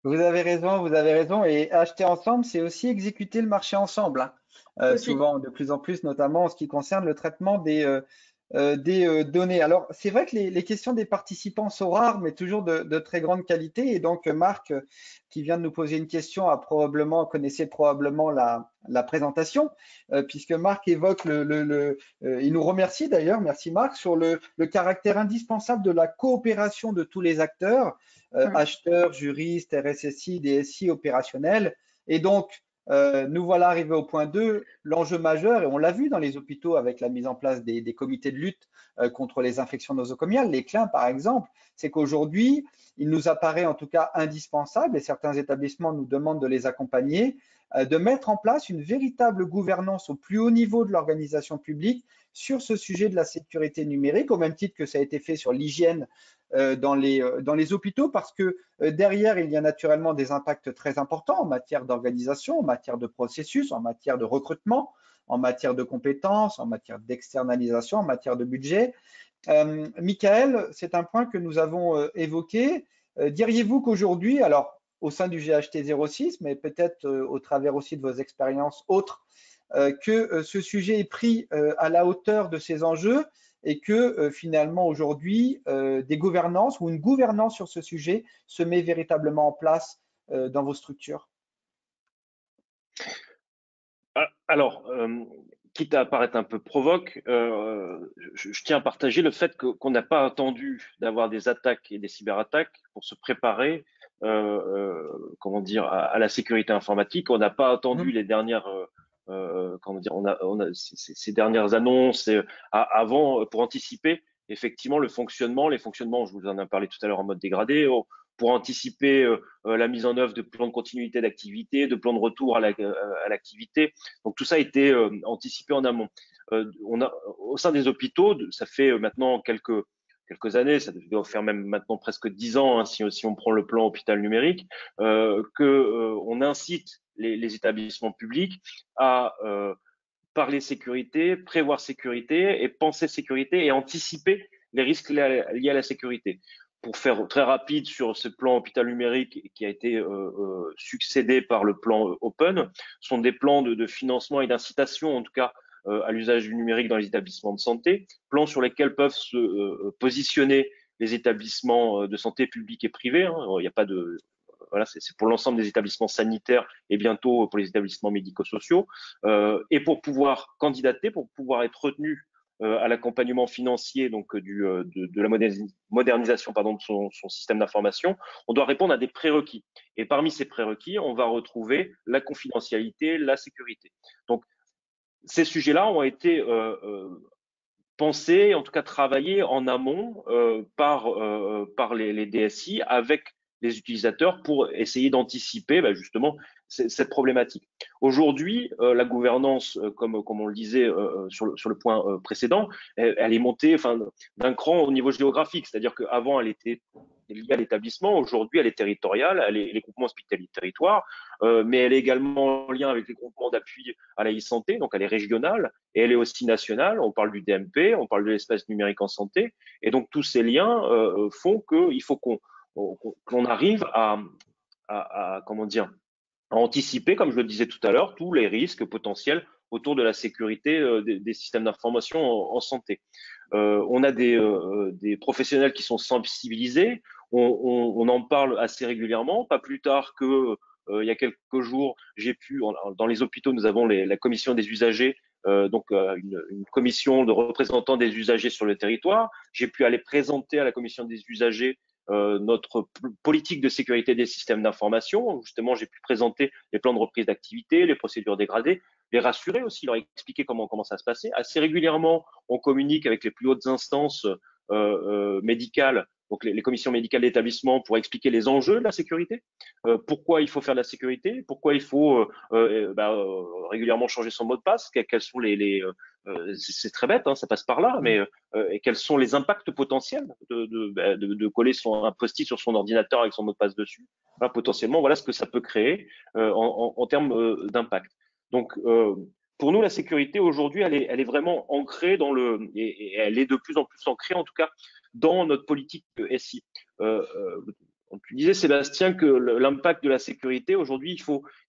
Vous avez raison. Et acheter ensemble, c'est aussi exécuter le marché ensemble. Souvent, de plus en plus, notamment en ce qui concerne le traitement des données. Alors, c'est vrai que les questions des participants sont rares, mais toujours de très grande qualité. Et donc, Marc, qui vient de nous poser une question, connaissait probablement la présentation, puisque Marc évoque il nous remercie d'ailleurs, merci Marc, sur le caractère indispensable de la coopération de tous les acteurs, acheteurs, juristes, RSSI, DSI, opérationnels. Et donc, Nous voilà arrivés au point 2, l'enjeu majeur, et on l'a vu dans les hôpitaux avec la mise en place des comités de lutte contre les infections nosocomiales, les CLIN par exemple, c'est qu'aujourd'hui, il nous apparaît en tout cas indispensable, et certains établissements nous demandent de les accompagner, de mettre en place une véritable gouvernance au plus haut niveau de l'organisation publique sur ce sujet de la sécurité numérique, au même titre que ça a été fait sur l'hygiène dans les hôpitaux, parce que derrière, il y a naturellement des impacts très importants en matière d'organisation, en matière de processus, en matière de recrutement, en matière de compétences, en matière d'externalisation, en matière de budget. Michael, c'est un point que nous avons évoqué. Diriez-vous qu'aujourd'hui, alors au sein du GHT 06, mais peut-être au travers aussi de vos expériences autres, que ce sujet est pris à la hauteur de ces enjeux et que finalement aujourd'hui, des gouvernances ou une gouvernance sur ce sujet se met véritablement en place dans vos structures? Alors, quitte à paraître un peu provoque, je tiens à partager le fait qu'on n'a pas attendu d'avoir des attaques et des cyberattaques pour se préparer, comment dire, à la sécurité informatique. On n'a pas attendu les dernières, comment dire, on a ces dernières annonces avant pour anticiper effectivement les fonctionnements. Je vous en ai parlé tout à l'heure en mode dégradé. Pour anticiper la mise en œuvre de plans de continuité d'activité, de plans de retour à l'activité. Donc tout ça a été anticipé en amont. Au sein des hôpitaux, ça fait maintenant quelques années, ça doit faire même maintenant presque 10 ans, hein, si on prend le plan hôpital numérique, on incite les établissements publics à parler sécurité, prévoir sécurité et penser sécurité et anticiper les risques liés à la sécurité. Pour faire très rapide sur ce plan hôpital numérique qui a été succédé par le plan Open, sont des plans de financement et d'incitation, en tout cas à l'usage du numérique dans les établissements de santé, plans sur lesquels peuvent se positionner les établissements de santé publics et privés. Hein. Il n'y a pas de voilà, c'est pour l'ensemble des établissements sanitaires et bientôt pour les établissements médico-sociaux, et pour pouvoir candidater, pour pouvoir être retenu à l'accompagnement financier donc de la modernisation pardon, de son système d'information, on doit répondre à des prérequis. Et parmi ces prérequis, on va retrouver la confidentialité, la sécurité. Donc, ces sujets-là ont été pensés, en tout cas travaillés en amont par les DSI avec les utilisateurs pour essayer d'anticiper justement cette problématique. Aujourd'hui, la gouvernance, comme on le disait sur le point précédent, elle est montée d'un cran au niveau géographique, c'est-à-dire qu'avant, elle était liée à l'établissement, aujourd'hui, elle est territoriale, elle est les groupements hospitaliers de territoire, mais elle est également en lien avec les groupements d'appui à la e-santé, donc elle est régionale, et elle est aussi nationale. On parle du DMP, on parle de l'espace numérique en santé, et donc tous ces liens font qu'il faut qu'on arrive comment dire, à anticiper, comme je le disais tout à l'heure, tous les risques potentiels autour de la sécurité des systèmes d'information santé. On a des professionnels qui sont sensibilisés, on en parle assez régulièrement, pas plus tard que il y a quelques jours, j'ai pu, dans les hôpitaux, nous avons la commission des usagers, donc une commission de représentants des usagers sur le territoire. J'ai pu aller présenter à la commission des usagers notre politique de sécurité des systèmes d'information. Justement, j'ai pu présenter les plans de reprise d'activité, les procédures dégradées, les rassurer aussi, leur expliquer comment ça se passait. Assez régulièrement, on communique avec les plus hautes instances médicales, donc les commissions médicales d'établissement, pour expliquer les enjeux de la sécurité, pourquoi il faut faire de la sécurité, pourquoi il faut régulièrement changer son mot de passe, quels sont c'est très bête, hein, ça passe par là, mais et quels sont les impacts potentiels de coller un post-it sur son ordinateur avec son mot de passe dessus. Voilà, potentiellement, voilà ce que ça peut créer en termes d'impact. Donc, pour nous, la sécurité aujourd'hui, elle est vraiment ancrée et elle est de plus en plus ancrée, en tout cas, dans notre politique SI. Tu disais, Sébastien, que l'impact de la sécurité, aujourd'hui,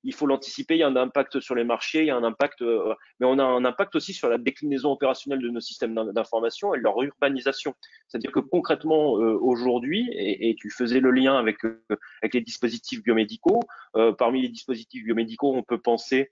il faut l'anticiper. Il y a un impact sur les marchés, il y a un impact, mais on a un impact aussi sur la déclinaison opérationnelle de nos systèmes d'information et leur urbanisation. C'est-à-dire que concrètement, aujourd'hui, et tu faisais le lien avec les dispositifs biomédicaux, parmi les dispositifs biomédicaux, on peut penser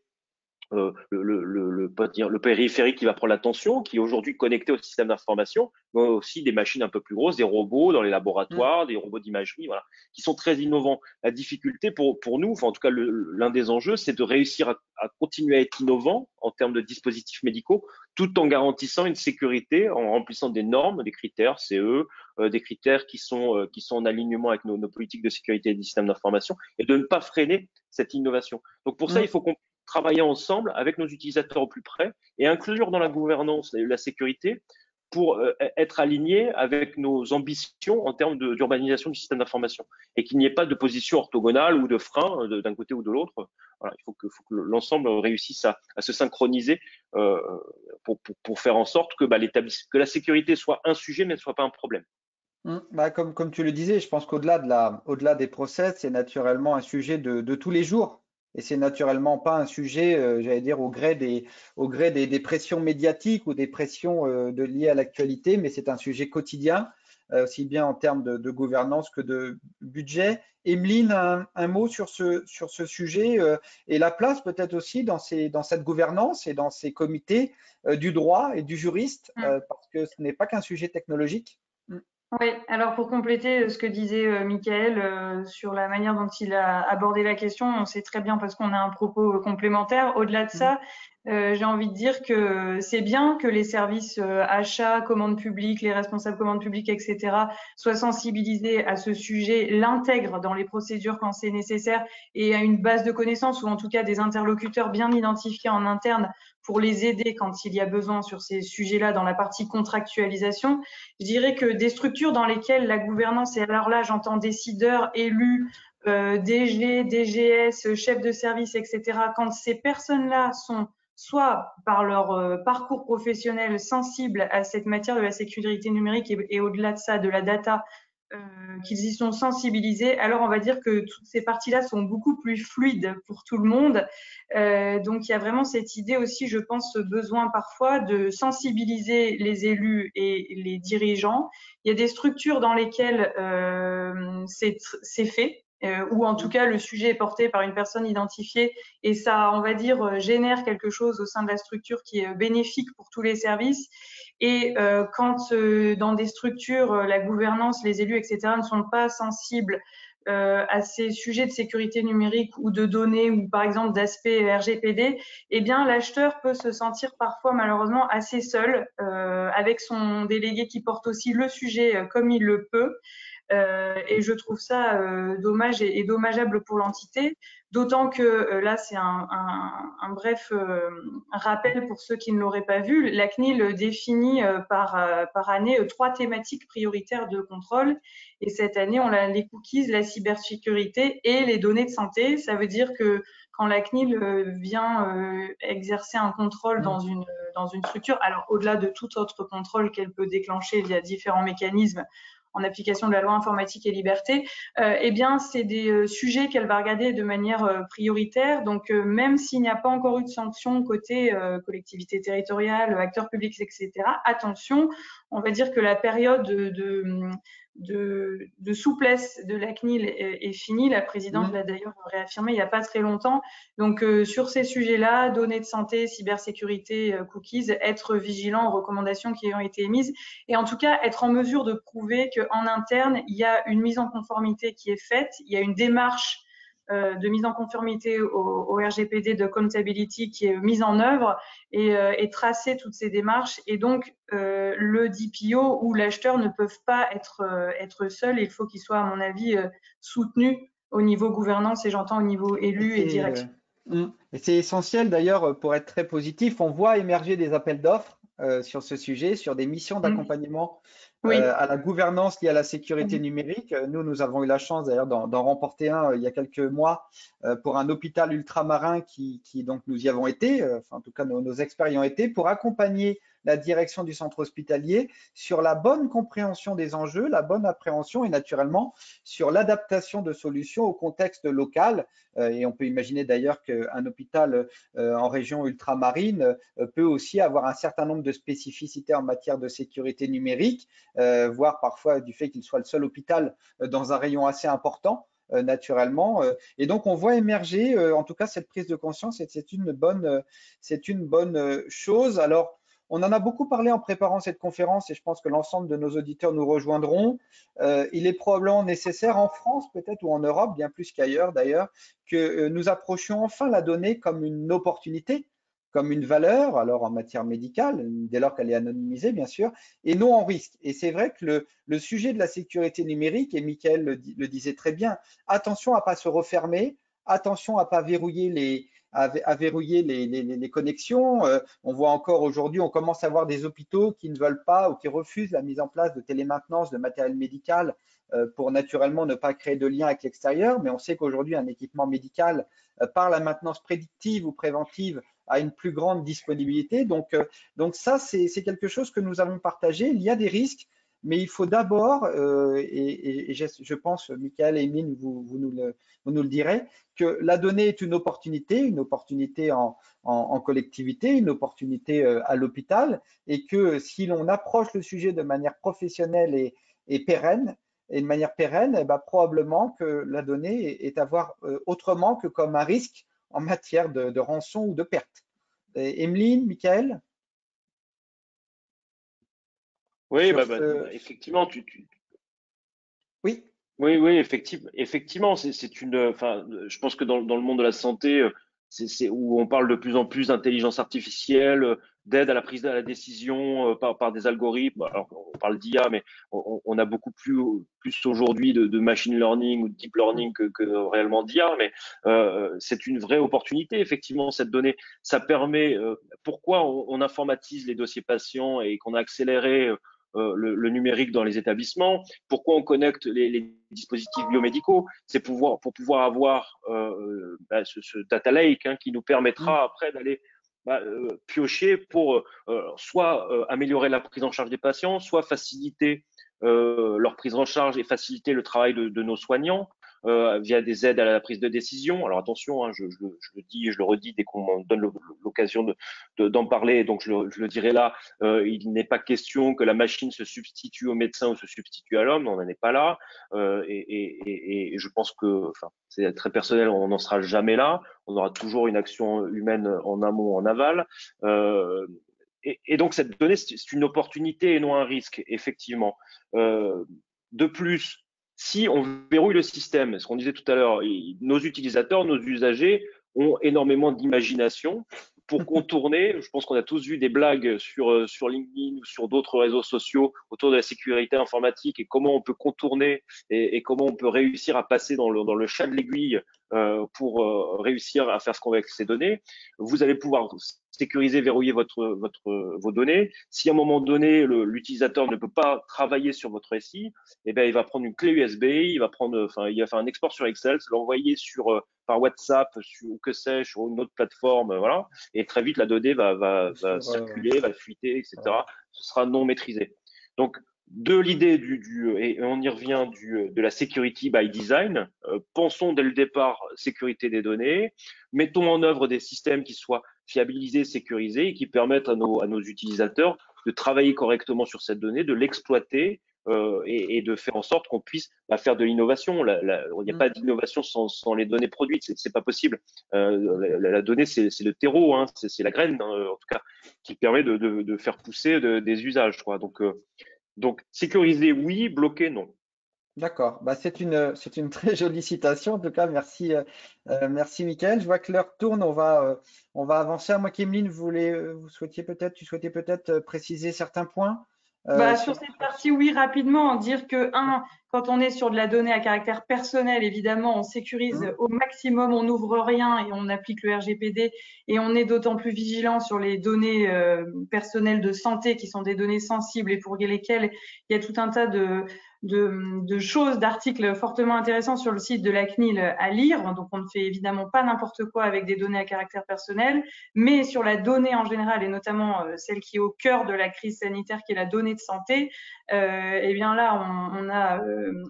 le périphérique qui va prendre l'attention, qui est aujourd'hui connecté au système d'information, mais aussi des machines un peu plus grosses, des robots dans les laboratoires, des robots d'imagerie, voilà, qui sont très innovants. La difficulté pour nous, enfin en tout cas l'un des enjeux, c'est de réussir à continuer à être innovant en termes de dispositifs médicaux, tout en garantissant une sécurité, en remplissant des normes, des critères CE, des critères qui sont en alignement avec nos politiques de sécurité des systèmes d'information, et de ne pas freiner cette innovation. Donc pour ça, il faut qu'on travailler ensemble avec nos utilisateurs au plus près et inclure dans la gouvernance la sécurité pour être aligné avec nos ambitions en termes d'urbanisation du système d'information et qu'il n'y ait pas de position orthogonale ou de frein d'un côté ou de l'autre. Voilà, il faut que l'ensemble réussisse à se synchroniser pour faire en sorte que, que la sécurité soit un sujet mais ne soit pas un problème. Comme tu le disais, je pense qu'au-delà des process, c'est naturellement un sujet de tous les jours. Et c'est naturellement pas un sujet, j'allais dire, au gré des pressions médiatiques ou des pressions liées à l'actualité, mais c'est un sujet quotidien, aussi bien en termes de gouvernance que de budget. Emeline, un mot sur ce sujet et la place peut-être aussi dans cette gouvernance et dans ces comités du droit et du juriste, parce que ce n'est pas qu'un sujet technologique. Oui, alors pour compléter ce que disait Mickaël sur la manière dont il a abordé la question, on sait très bien parce qu'on a un propos complémentaire. Au-delà de ça, j'ai envie de dire que c'est bien que les services achats, commandes publiques, les responsables commandes publiques, etc., soient sensibilisés à ce sujet, l'intègrent dans les procédures quand c'est nécessaire et à une base de connaissances ou en tout cas des interlocuteurs bien identifiés en interne pour les aider quand il y a besoin sur ces sujets-là dans la partie contractualisation. Je dirais que des structures dans lesquelles la gouvernance, et alors là j'entends décideurs, élus, DG, DGS, chefs de service, etc., quand ces personnes-là sont soit par leur parcours professionnel sensibles à cette matière de la sécurité numérique et au-delà de ça, de la data, qu'ils y sont sensibilisés, alors on va dire que toutes ces parties-là sont beaucoup plus fluides pour tout le monde. Donc il y a vraiment cette idée aussi, je pense, ce besoin parfois de sensibiliser les élus et les dirigeants. Il y a des structures dans lesquelles c'est fait. Ou en tout cas le sujet est porté par une personne identifiée et ça, on va dire, génère quelque chose au sein de la structure qui est bénéfique pour tous les services. Et quand dans des structures, la gouvernance, les élus, etc., ne sont pas sensibles à ces sujets de sécurité numérique ou de données ou par exemple d'aspect RGPD, eh bien l'acheteur peut se sentir parfois malheureusement assez seul avec son délégué qui porte aussi le sujet comme il le peut. Et je trouve ça dommage et dommageable pour l'entité, d'autant que là c'est un bref rappel pour ceux qui ne l'auraient pas vu. La CNIL définit par année 3 thématiques prioritaires de contrôle et cette année on a les cookies, la cybersécurité et les données de santé. Ça veut dire que quand la CNIL vient exercer un contrôle dans une structure, alors au-delà de tout autre contrôle qu'elle peut déclencher via différents mécanismes en application de la loi informatique et liberté, eh bien, c'est des sujets qu'elle va regarder de manière prioritaire. Donc, même s'il n'y a pas encore eu de sanctions côté collectivité territoriale, acteurs publics, etc., attention, on va dire que la période de souplesse de la CNIL est finie. La présidente l'a d'ailleurs réaffirmé il n'y a pas très longtemps. Donc, sur ces sujets-là, données de santé, cybersécurité, cookies, être vigilant aux recommandations qui ont été émises et en tout cas être en mesure de prouver qu'en interne, il y a une mise en conformité qui est faite, il y a une démarche de mise en conformité au RGPD de Accountability qui est mise en œuvre et tracer toutes ces démarches. Et donc, le DPO ou l'acheteur ne peuvent pas être seuls. Il faut qu'ils soient, à mon avis, soutenus au niveau gouvernance et j'entends au niveau élu et direction. Et c'est essentiel d'ailleurs pour être très positif. On voit émerger des appels d'offres sur ce sujet, sur des missions d'accompagnement à la gouvernance liée à la sécurité numérique. Nous avons eu la chance d'ailleurs d'en remporter un il y a quelques mois pour un hôpital ultramarin qui donc nous y avons été, enfin, en tout cas nos experts y ont été, pour accompagner la direction du centre hospitalier sur la bonne compréhension des enjeux, la bonne appréhension et naturellement sur l'adaptation de solutions au contexte local. Et on peut imaginer d'ailleurs qu'un hôpital en région ultramarine peut aussi avoir un certain nombre de spécificités en matière de sécurité numérique, voire parfois du fait qu'il soit le seul hôpital dans un rayon assez important. naturellement. Et donc, on voit émerger, en tout cas, cette prise de conscience et c'est une bonne chose. Alors, on en a beaucoup parlé en préparant cette conférence et je pense que l'ensemble de nos auditeurs nous rejoindront. Il est probablement nécessaire en France peut-être ou en Europe, bien plus qu'ailleurs d'ailleurs, que nous approchions enfin la donnée comme une opportunité, comme une valeur, alors en matière médicale, dès lors qu'elle est anonymisée bien sûr, et non en risque. Et c'est vrai que le sujet de la sécurité numérique, et Mickaël le disait très bien, attention à ne pas se refermer, attention à ne pas verrouiller les connexions. On voit encore aujourd'hui, on commence à voir des hôpitaux qui ne veulent pas ou qui refusent la mise en place de télémaintenance de matériel médical pour naturellement ne pas créer de lien avec l'extérieur. Mais on sait qu'aujourd'hui, un équipement médical, par la maintenance prédictive ou préventive, a une plus grande disponibilité. Donc ça, c'est quelque chose que nous avons partagé. Il y a des risques, mais il faut d'abord, et je pense, Mickaël et Emeline, vous nous le direz, que la donnée est une opportunité en collectivité, une opportunité à l'hôpital, et que si l'on approche le sujet de manière professionnelle et pérenne, et de manière pérenne, eh ben, probablement que la donnée est à voir autrement que comme un risque en matière de rançon ou de perte. Emeline, Mickaël? Oui, effectivement, Oui. Oui, effectivement, c'est enfin, je pense que dans le monde de la santé, c'est où on parle de plus en plus d'intelligence artificielle, d'aide à la prise de la décision par des algorithmes. Alors, on parle d'IA, mais on a beaucoup plus aujourd'hui de machine learning ou de deep learning que réellement d'IA. Mais c'est une vraie opportunité, effectivement, cette donnée. Ça permet. Pourquoi on informatise les dossiers patients et qu'on a accéléré le numérique dans les établissements? Pourquoi on connecte les dispositifs biomédicaux? C'est pour pouvoir avoir ce data lake qui nous permettra après d'aller piocher pour soit améliorer la prise en charge des patients, soit faciliter leur prise en charge et faciliter le travail de nos soignants via des aides à la prise de décision. Alors attention, je le dis et je le redis dès qu'on me donne l'occasion d'en parler, donc je le dirai là, il n'est pas question que la machine se substitue au médecin ou se substitue à l'homme, on n'en est pas là, et je pense que, enfin, c'est très personnel, on n'en sera jamais là, on aura toujours une action humaine en amont, en aval, et donc cette donnée, c'est une opportunité et non un risque, effectivement. De plus, si on verrouille le système, ce qu'on disait tout à l'heure, nos utilisateurs, nos usagers ont énormément d'imagination pour contourner. Je pense qu'on a tous vu des blagues sur LinkedIn ou sur d'autres réseaux sociaux autour de la sécurité informatique et comment on peut contourner et comment on peut réussir à passer dans le chat de l'aiguille pour réussir à faire ce qu'on veut avec ces données. Vous allez pouvoir sécuriser, verrouiller vos données. Si à un moment donné, l'utilisateur ne peut pas travailler sur votre SI, eh ben, il va prendre une clé USB, il va faire un export sur Excel, l'envoyer par WhatsApp, ou que sais-je, sur une autre plateforme, voilà. Et très vite, la donnée va circuler, va fuiter, etc. Ce sera non maîtrisé. Donc, de l'idée et on y revient de la security by design, pensons dès le départ sécurité des données, mettons en œuvre des systèmes qui soient fiabilisés, sécurisés et qui permettent à nos utilisateurs de travailler correctement sur cette donnée, de l'exploiter et de faire en sorte qu'on puisse faire de l'innovation. Il n'y a pas d'innovation sans les données produites, c'est pas possible. La donnée, c'est le terreau, c'est la graine, en tout cas, qui permet de faire pousser des usages, quoi. Donc, sécuriser, oui, bloquer, non. D'accord, c'est une très jolie citation. En tout cas, merci, merci Mickaël. Je vois que l'heure tourne, on va avancer. À moi, Emeline, tu souhaitais peut-être préciser certains points. Sur cette partie, oui, rapidement, dire que, quand on est sur de la donnée à caractère personnel, évidemment, on sécurise au maximum, on n'ouvre rien et on applique le RGPD et on est d'autant plus vigilant sur les données personnelles de santé qui sont des données sensibles et pour lesquelles il y a tout un tas de choses, d'articles fortement intéressants sur le site de la CNIL à lire. Donc, on ne fait évidemment pas n'importe quoi avec des données à caractère personnel, mais sur la donnée en général et notamment celle qui est au cœur de la crise sanitaire, qui est la donnée de santé, eh bien là,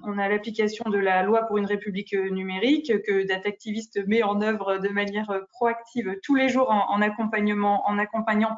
on a l'application de la loi pour une république numérique que Datactivist met en œuvre de manière proactive tous les jours en accompagnant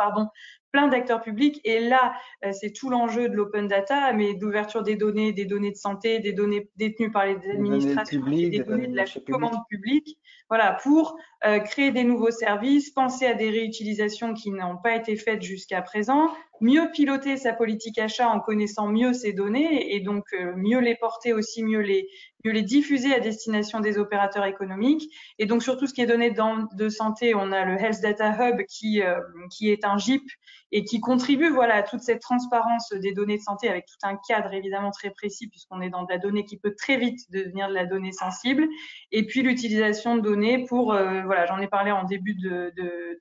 plein d'acteurs publics. Et là, c'est tout l'enjeu de l'open data, mais d'ouverture des données de santé, des données détenues par les administrations, publiques, des données de la marchés commande publique. Voilà, pour créer des nouveaux services, penser à des réutilisations qui n'ont pas été faites jusqu'à présent, mieux piloter sa politique achat en connaissant mieux ces données et donc mieux les porter aussi, mieux les diffuser à destination des opérateurs économiques. Et donc, sur tout ce qui est données de santé, on a le Health Data Hub qui est un GIP et qui contribue voilà, à toute cette transparence des données de santé avec tout un cadre évidemment très précis puisqu'on est dans de la donnée qui peut très vite devenir de la donnée sensible. Et puis, l'utilisation de données pour, voilà, j'en ai parlé en début de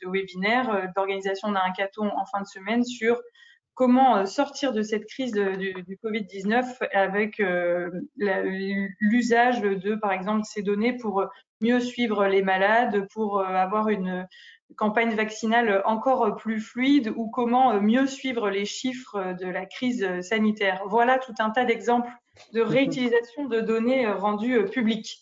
webinaire, d'organisation d'un hackathon en fin de semaine sur comment sortir de cette crise du Covid-19 avec l'usage de, par exemple, ces données pour mieux suivre les malades, pour avoir une campagne vaccinale encore plus fluide ou comment mieux suivre les chiffres de la crise sanitaire. Voilà tout un tas d'exemples de réutilisation de données rendues publiques.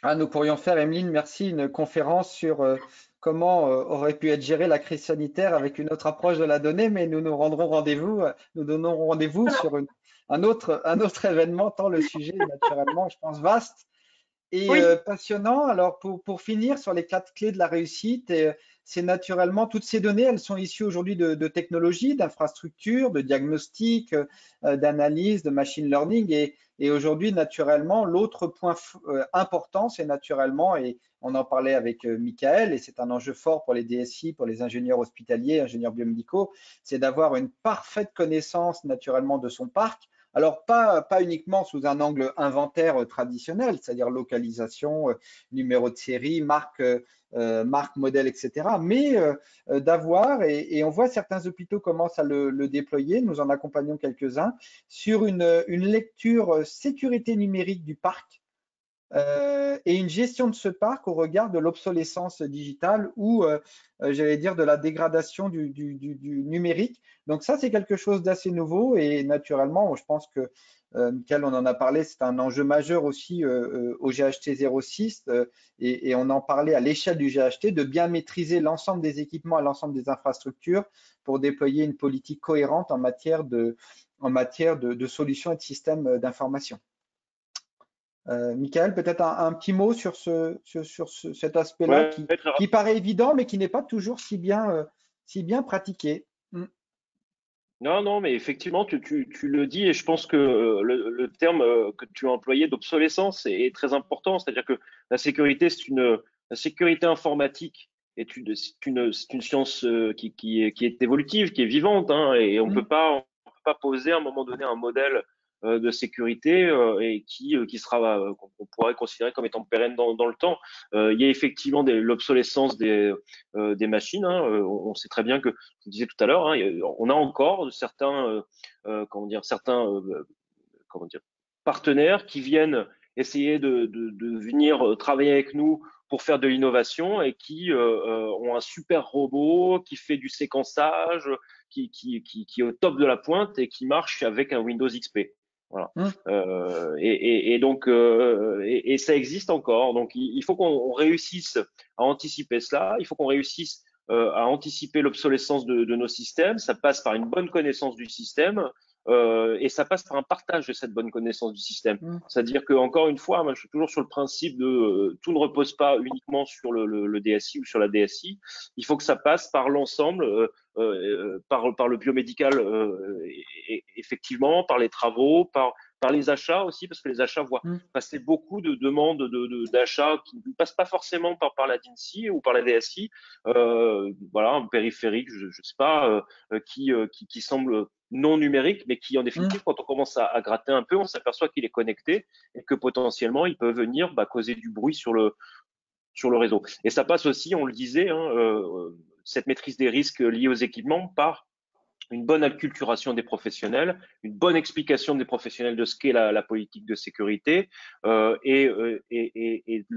Ah, nous pourrions faire, Emeline, merci, une conférence sur comment aurait pu être gérée la crise sanitaire avec une autre approche de la donnée, mais nous nous rendrons rendez-vous, nous donnerons rendez-vous sur un autre événement, tant le sujet est naturellement, je pense, vaste et Oui. passionnant. Alors, pour finir sur les 4 clés de la réussite, c'est naturellement, toutes ces données, elles sont issues aujourd'hui de technologies, d'infrastructures, de diagnostics, d'analyse, de machine learning. Et aujourd'hui, naturellement, l'autre point important, c'est naturellement, et on en parlait avec Michael, et c'est un enjeu fort pour les DSI, pour les ingénieurs hospitaliers, ingénieurs biomédicaux, c'est d'avoir une parfaite connaissance naturellement de son parc. Alors, pas uniquement sous un angle inventaire traditionnel, c'est-à-dire localisation, numéro de série, marque, modèle, etc., mais d'avoir, et on voit certains hôpitaux commencent à le déployer, nous en accompagnons quelques-uns, sur une lecture sécurité numérique du parc et une gestion de ce parc au regard de l'obsolescence digitale ou, j'allais dire, de la dégradation du numérique. Donc ça, c'est quelque chose d'assez nouveau et naturellement, je pense que, Michael, on en a parlé, c'est un enjeu majeur aussi au GHT 06 et on en parlait à l'échelle du GHT, de bien maîtriser l'ensemble des équipements et l'ensemble des infrastructures pour déployer une politique cohérente en matière de solutions et de systèmes d'information. Michael, peut-être un petit mot sur cet aspect-là qui paraît évident, mais qui n'est pas toujours si bien pratiqué. Non, mais effectivement, tu le dis, et je pense que le terme que tu as employé d'obsolescence est très important. C'est-à-dire que la sécurité, la sécurité informatique c'est une science qui est évolutive, qui est vivante, hein, et on peut pas poser à un moment donné un modèle de sécurité et qui sera qu'on pourrait considérer comme étant pérenne dans le temps. Il y a effectivement l'obsolescence des machines. Hein. On sait très bien que, je disais tout à l'heure, hein, on a encore certains partenaires qui viennent essayer de venir travailler avec nous pour faire de l'innovation et qui ont un super robot qui fait du séquençage, qui est au top de la pointe et qui marche avec un Windows XP. Voilà. Et donc, et ça existe encore. Donc, il faut qu'on réussisse à anticiper cela. Il faut qu'on réussisse à anticiper l'obsolescence de nos systèmes. Ça passe par une bonne connaissance du système. Et ça passe par un partage de cette bonne connaissance du système. C'est-à-dire que, encore une fois, moi, je suis toujours sur le principe de tout ne repose pas uniquement sur le DSI ou sur la DSI. Il faut que ça passe par l'ensemble, par le biomédical, effectivement, par les travaux, par les achats aussi, parce que les achats voient passer beaucoup de demandes d'achats qui ne passent pas forcément par la DINSI ou par la DSI. Voilà, un périphérique, je sais pas, qui semble non numérique, mais qui en définitive, quand on commence à gratter un peu, on s'aperçoit qu'il est connecté et que potentiellement il peut venir causer du bruit sur le réseau. Et ça passe aussi, on le disait, hein, cette maîtrise des risques liés aux équipements par une bonne acculturation des professionnels, une bonne explication des professionnels de ce qu'est la politique de sécurité et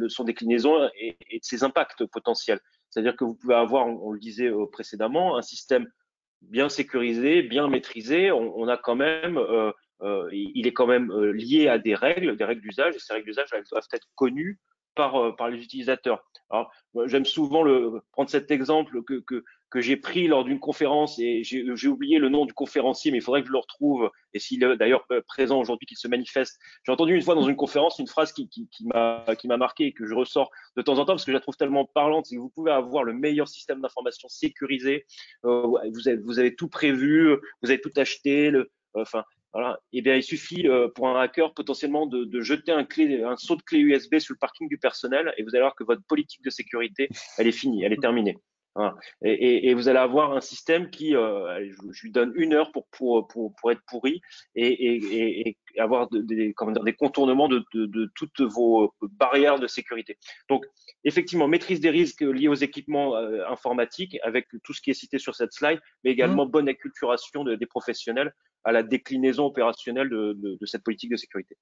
son déclinaison et de ses impacts potentiels. C'est-à-dire que vous pouvez avoir, on le disait précédemment, un système bien sécurisé, bien maîtrisé. On a quand même, il est quand même lié à des règles d'usage, et ces règles d'usage elles doivent être connues par les utilisateurs. Alors, j'aime souvent prendre cet exemple que j'ai pris lors d'une conférence et j'ai oublié le nom du conférencier, mais il faudrait que je le retrouve. Et s'il est d'ailleurs présent aujourd'hui, qu'il se manifeste. J'ai entendu une fois dans une conférence une phrase qui m'a marqué et que je ressors de temps en temps parce que je la trouve tellement parlante. C'est que vous pouvez avoir le meilleur système d'information sécurisé. Vous avez tout prévu, vous avez tout acheté. Enfin, voilà. Eh bien, il suffit pour un hacker potentiellement de jeter un saut de clé USB sur le parking du personnel et vous allez voir que votre politique de sécurité, elle est finie, elle est terminée. Voilà. Et vous allez avoir un système qui, je lui donne 1 heure pour être pourri et avoir des contournements de toutes vos barrières de sécurité. Donc, effectivement, maîtrise des risques liés aux équipements informatiques avec tout ce qui est cité sur cette slide, mais également bonne acculturation des professionnels à la déclinaison opérationnelle de cette politique de sécurité.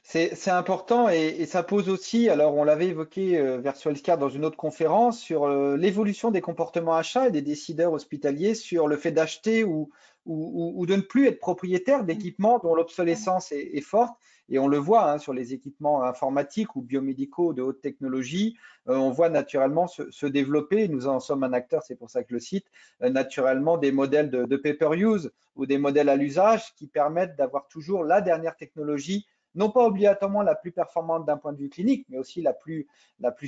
C'est important et ça pose aussi, alors on l'avait évoqué Verso Healthcare dans une autre conférence, sur l'évolution des comportements achats et des décideurs hospitaliers sur le fait d'acheter ou de ne plus être propriétaire d'équipements dont l'obsolescence est forte. Et on le voit hein, sur les équipements informatiques ou biomédicaux de haute technologie, on voit naturellement se développer, nous en sommes un acteur, c'est pour ça que je le cite, naturellement des modèles de pay-per-use ou des modèles à l'usage qui permettent d'avoir toujours la dernière technologie, non pas obligatoirement la plus performante d'un point de vue clinique, mais aussi la plus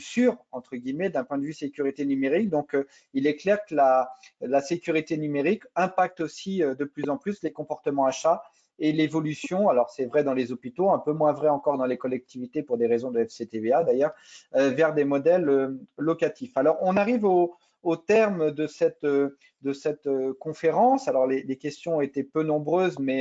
sûre, entre guillemets, d'un point de vue sécurité numérique. Donc, il est clair que la sécurité numérique impacte aussi de plus en plus les comportements achats et l'évolution. Alors, c'est vrai dans les hôpitaux, un peu moins vrai encore dans les collectivités pour des raisons de FCTVA d'ailleurs, vers des modèles locatifs. Alors, on arrive au terme de cette conférence. Alors, les questions ont été peu nombreuses, mais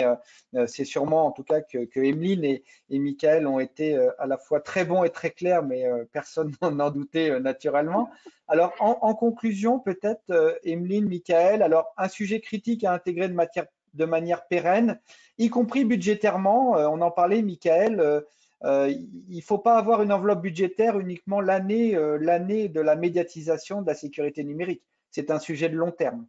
c'est sûrement en tout cas que Emeline et Michael ont été à la fois très bons et très clairs, mais personne n'en doutait naturellement. Alors, en conclusion, peut-être, Emeline, Michael, alors un sujet critique à intégrer de manière pérenne, y compris budgétairement, on en parlait, Michael, il ne faut pas avoir une enveloppe budgétaire uniquement l'année de la médiatisation de la sécurité numérique. C'est un sujet de long terme.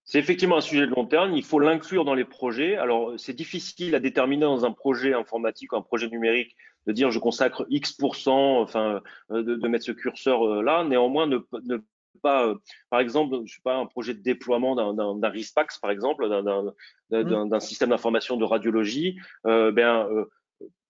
C'est effectivement un sujet de long terme. Il faut l'inclure dans les projets. Alors, c'est difficile à déterminer dans un projet informatique ou un projet numérique de dire je consacre X%, enfin, de mettre ce curseur là. Néanmoins, ne pas, par exemple, je sais pas, un projet de déploiement d'un RISPAX, par exemple, d'un système d'information de radiologie,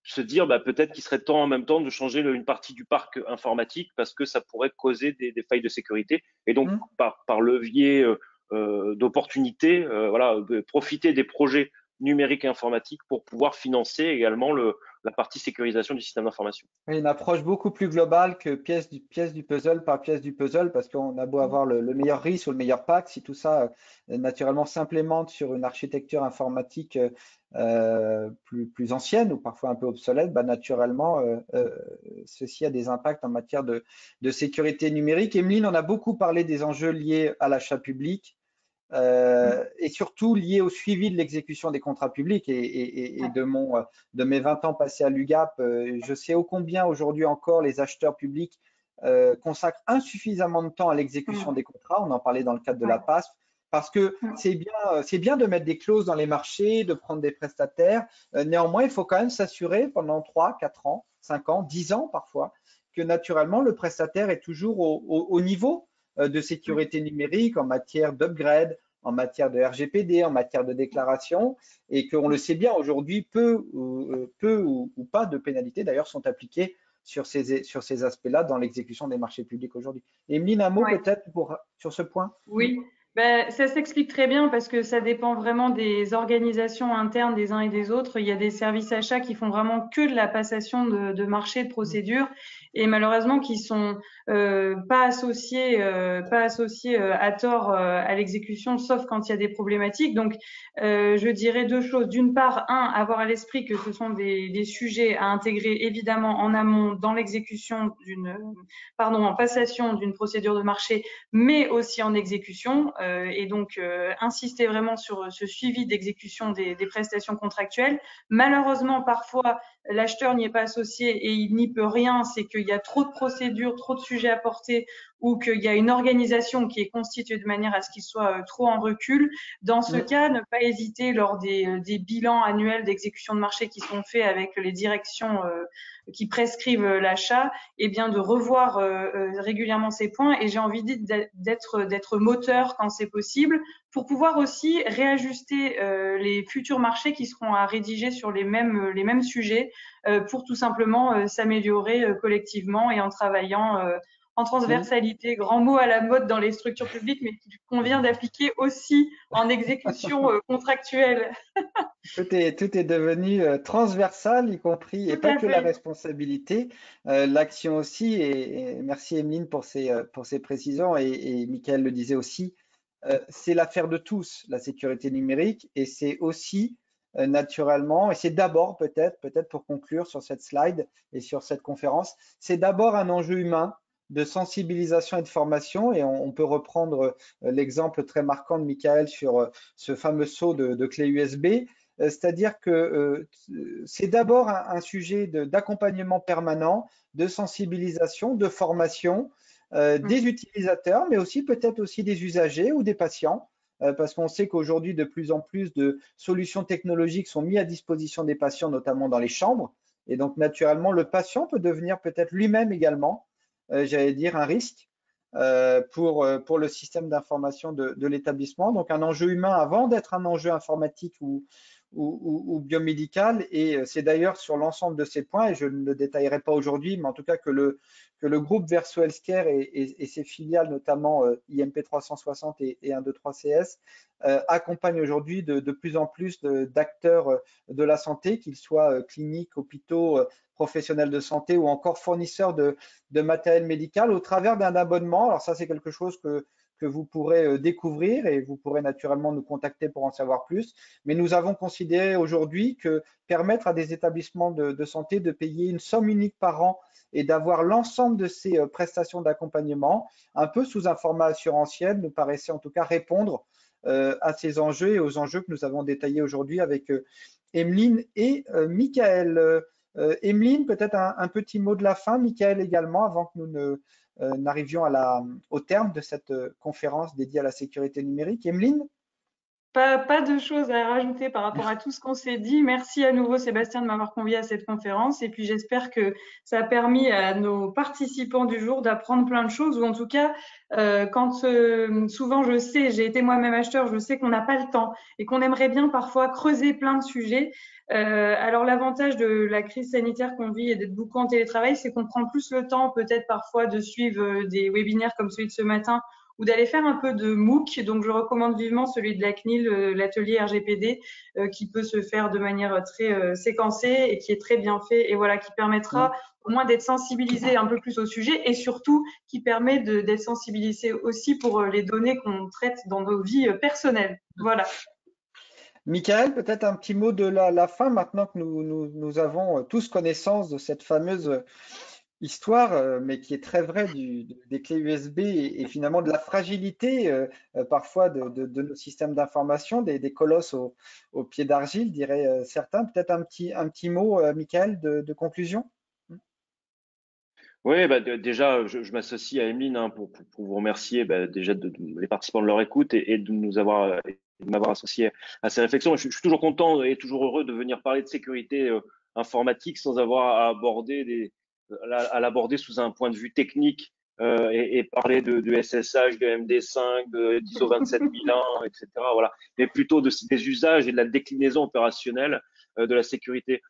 se dire peut-être qu'il serait temps en même temps de changer une partie du parc informatique parce que ça pourrait causer des failles de sécurité et donc par levier d'opportunité, voilà, profiter des projets numériques et informatiques pour pouvoir financer également la partie sécurisation du système d'information. Une approche beaucoup plus globale que pièce du puzzle par pièce du puzzle, parce qu'on a beau avoir le meilleur RIS ou le meilleur PAC, si tout ça naturellement s'implémente sur une architecture informatique plus ancienne ou parfois un peu obsolète, naturellement, ceci a des impacts en matière de sécurité numérique. Emeline, on a beaucoup parlé des enjeux liés à l'achat public. Et surtout lié au suivi de l'exécution des contrats publics et de mes 20 ans passés à l'UGAP, je sais ô combien aujourd'hui encore les acheteurs publics consacrent insuffisamment de temps à l'exécution des contrats. On en parlait dans le cadre de la PASP, parce que c'est bien de mettre des clauses dans les marchés, de prendre des prestataires. Néanmoins, il faut quand même s'assurer pendant 3, 4 ans, 5 ans, 10 ans parfois, que naturellement le prestataire est toujours au niveau de sécurité numérique en matière d'upgrade, en matière de RGPD, en matière de déclaration, et qu'on le sait bien aujourd'hui, peu ou pas de pénalités d'ailleurs sont appliquées sur ces aspects-là dans l'exécution des marchés publics aujourd'hui. Emeline, un mot peut-être sur ce point? Oui. Ça s'explique très bien parce que ça dépend vraiment des organisations internes des uns et des autres. Il y a des services achats qui font vraiment que de la passation de marché, de procédures, et malheureusement qui sont pas associés à tort à l'exécution, sauf quand il y a des problématiques. Donc, je dirais 2 choses. D'une part, avoir à l'esprit que ce sont des sujets à intégrer évidemment en amont dans l'exécution en passation d'une procédure de marché, mais aussi en exécution. Et donc insister vraiment sur ce suivi d'exécution des prestations contractuelles. Malheureusement, parfois, l'acheteur n'y est pas associé et il n'y peut rien, c'est qu'il y a trop de procédures, trop de sujets à porter ou qu'il y a une organisation qui est constituée de manière à ce qu'il soit trop en recul. Dans ce cas, ne pas hésiter lors des bilans annuels d'exécution de marché qui sont faits avec les directions qui prescrivent l'achat, et bien de revoir régulièrement ces points. Et j'ai envie d'être moteur quand c'est possible, pour pouvoir aussi réajuster les futurs marchés qui seront à rédiger sur les mêmes sujets, pour tout simplement s'améliorer collectivement et en travaillant en transversalité, grand mot à la mode dans les structures publiques, mais qu'il convient d'appliquer aussi en exécution contractuelle. Tout est devenu transversal, y compris, et pas que la responsabilité, l'action aussi. Et merci Emeline pour ces précisions. Et Michael le disait aussi, c'est l'affaire de tous, la sécurité numérique, et c'est aussi naturellement, et c'est d'abord peut-être pour conclure sur cette slide et sur cette conférence, c'est d'abord un enjeu humain de sensibilisation et de formation. Et on peut reprendre l'exemple très marquant de Michael sur ce fameux saut de clé USB. C'est-à-dire que c'est d'abord un sujet d'accompagnement permanent, de sensibilisation, de formation des utilisateurs, mais aussi peut-être aussi des usagers ou des patients, parce qu'on sait qu'aujourd'hui, de plus en plus de solutions technologiques sont mises à disposition des patients, notamment dans les chambres. Et donc, naturellement, le patient peut devenir peut-être lui-même également, j'allais dire, un risque pour le système d'information de l'établissement. Donc, un enjeu humain avant d'être un enjeu informatique ou biomédical. Et c'est d'ailleurs sur l'ensemble de ces points, et je ne le détaillerai pas aujourd'hui, mais en tout cas que le groupe Verso Healthcare et ses filiales, notamment IMP 360 et 123CS, accompagnent aujourd'hui de plus en plus d'acteurs de la santé, qu'ils soient cliniques, hôpitaux, professionnels de santé ou encore fournisseurs de matériel médical au travers d'un abonnement. Alors ça, c'est quelque chose que vous pourrez découvrir, et vous pourrez naturellement nous contacter pour en savoir plus. Mais nous avons considéré aujourd'hui que permettre à des établissements de santé de payer une somme unique par an et d'avoir l'ensemble de ces prestations d'accompagnement, un peu sous un format assurantiel, nous paraissait en tout cas répondre à ces enjeux et aux enjeux que nous avons détaillés aujourd'hui avec Emeline et Michael. Emeline, peut-être un petit mot de la fin, Michael également, avant que nous n'arrivions au terme de cette conférence dédiée à la sécurité numérique. Emeline? Pas de choses à rajouter par rapport à tout ce qu'on s'est dit. Merci à nouveau Sébastien de m'avoir convié à cette conférence, et puis j'espère que ça a permis à nos participants du jour d'apprendre plein de choses, ou en tout cas quand souvent j'ai été moi-même acheteur, je sais qu'on n'a pas le temps et qu'on aimerait bien parfois creuser plein de sujets. Alors l'avantage de la crise sanitaire qu'on vit et d'être beaucoup en télétravail, c'est qu'on prend plus le temps peut-être parfois de suivre des webinaires comme celui de ce matin, ou d'aller faire un peu de MOOC. Donc, je recommande vivement celui de la CNIL, l'atelier RGPD, qui peut se faire de manière très séquencée et qui est très bien fait, et voilà, qui permettra au moins d'être sensibilisé un peu plus au sujet, et surtout qui permet d'être sensibilisé aussi pour les données qu'on traite dans nos vies personnelles. Voilà. Michael, peut-être un petit mot de la fin, maintenant que nous avons tous connaissance de cette fameuse histoire, mais qui est très vraie des clés USB et finalement de la fragilité parfois de nos systèmes d'information, des colosses au pied d'argile, diraient certains. Peut-être un petit mot, Michael, de conclusion? Oui, déjà, je m'associe à Emeline pour vous remercier déjà les participants de leur écoute et de de m'avoir associé à ces réflexions. Je suis toujours content et toujours heureux de venir parler de sécurité informatique sans avoir à l'aborder sous un point de vue technique et parler de SSH, de MD5, d'ISO 27001, etc. Voilà, mais plutôt des usages et de la déclinaison opérationnelle de la sécurité.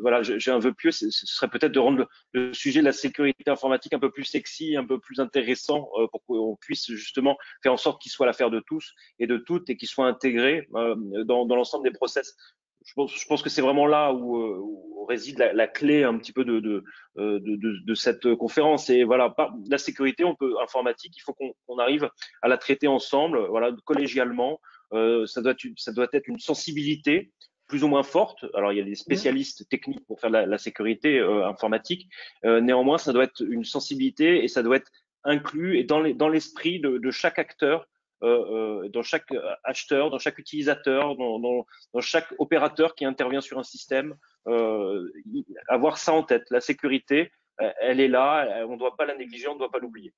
Voilà, j'ai un vœu pieux, ce serait peut-être de rendre le sujet de la sécurité informatique un peu plus sexy, un peu plus intéressant pour qu'on puisse justement faire en sorte qu'il soit l'affaire de tous et de toutes et qu'il soit intégré dans l'ensemble des process. Je pense que c'est vraiment là où réside la clé un petit peu de cette conférence. Et voilà, la sécurité informatique, il faut qu'on arrive à la traiter ensemble, voilà, collégialement. Ça doit être une sensibilité plus ou moins forte. Alors, il y a des spécialistes techniques pour faire la sécurité informatique. Néanmoins, ça doit être une sensibilité et ça doit être inclus et dans l'esprit de chaque acteur, dans chaque acheteur, dans chaque utilisateur, dans chaque opérateur qui intervient sur un système. Avoir ça en tête. La sécurité, elle est là. On ne doit pas la négliger, on ne doit pas l'oublier.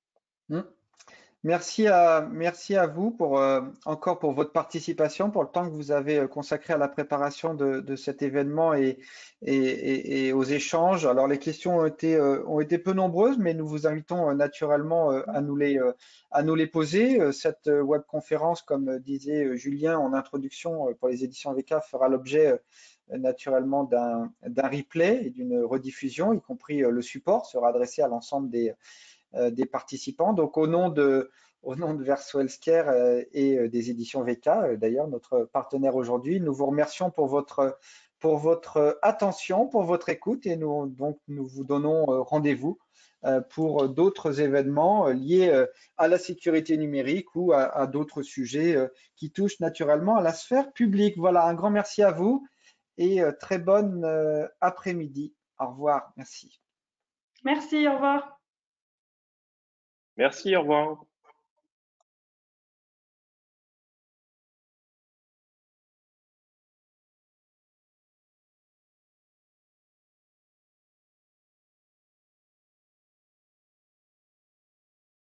Merci à vous pour encore pour votre participation, pour le temps que vous avez consacré à la préparation de cet événement et aux échanges. Alors les questions ont été peu nombreuses, mais nous vous invitons naturellement à nous les poser. Cette webconférence, comme disait Julien en introduction pour les éditions VK, fera l'objet naturellement d'un replay et d'une rediffusion, y compris le support sera adressé à l'ensemble des participants. Donc au nom de Verso Healthcare et des éditions VK, d'ailleurs notre partenaire aujourd'hui, nous vous remercions pour votre attention, pour votre écoute, et nous vous donnons rendez-vous pour d'autres événements liés à la sécurité numérique ou à d'autres sujets qui touchent naturellement à la sphère publique. Voilà, un grand merci à vous et très bonne après-midi. Au revoir, merci. Merci, au revoir. Merci, au revoir.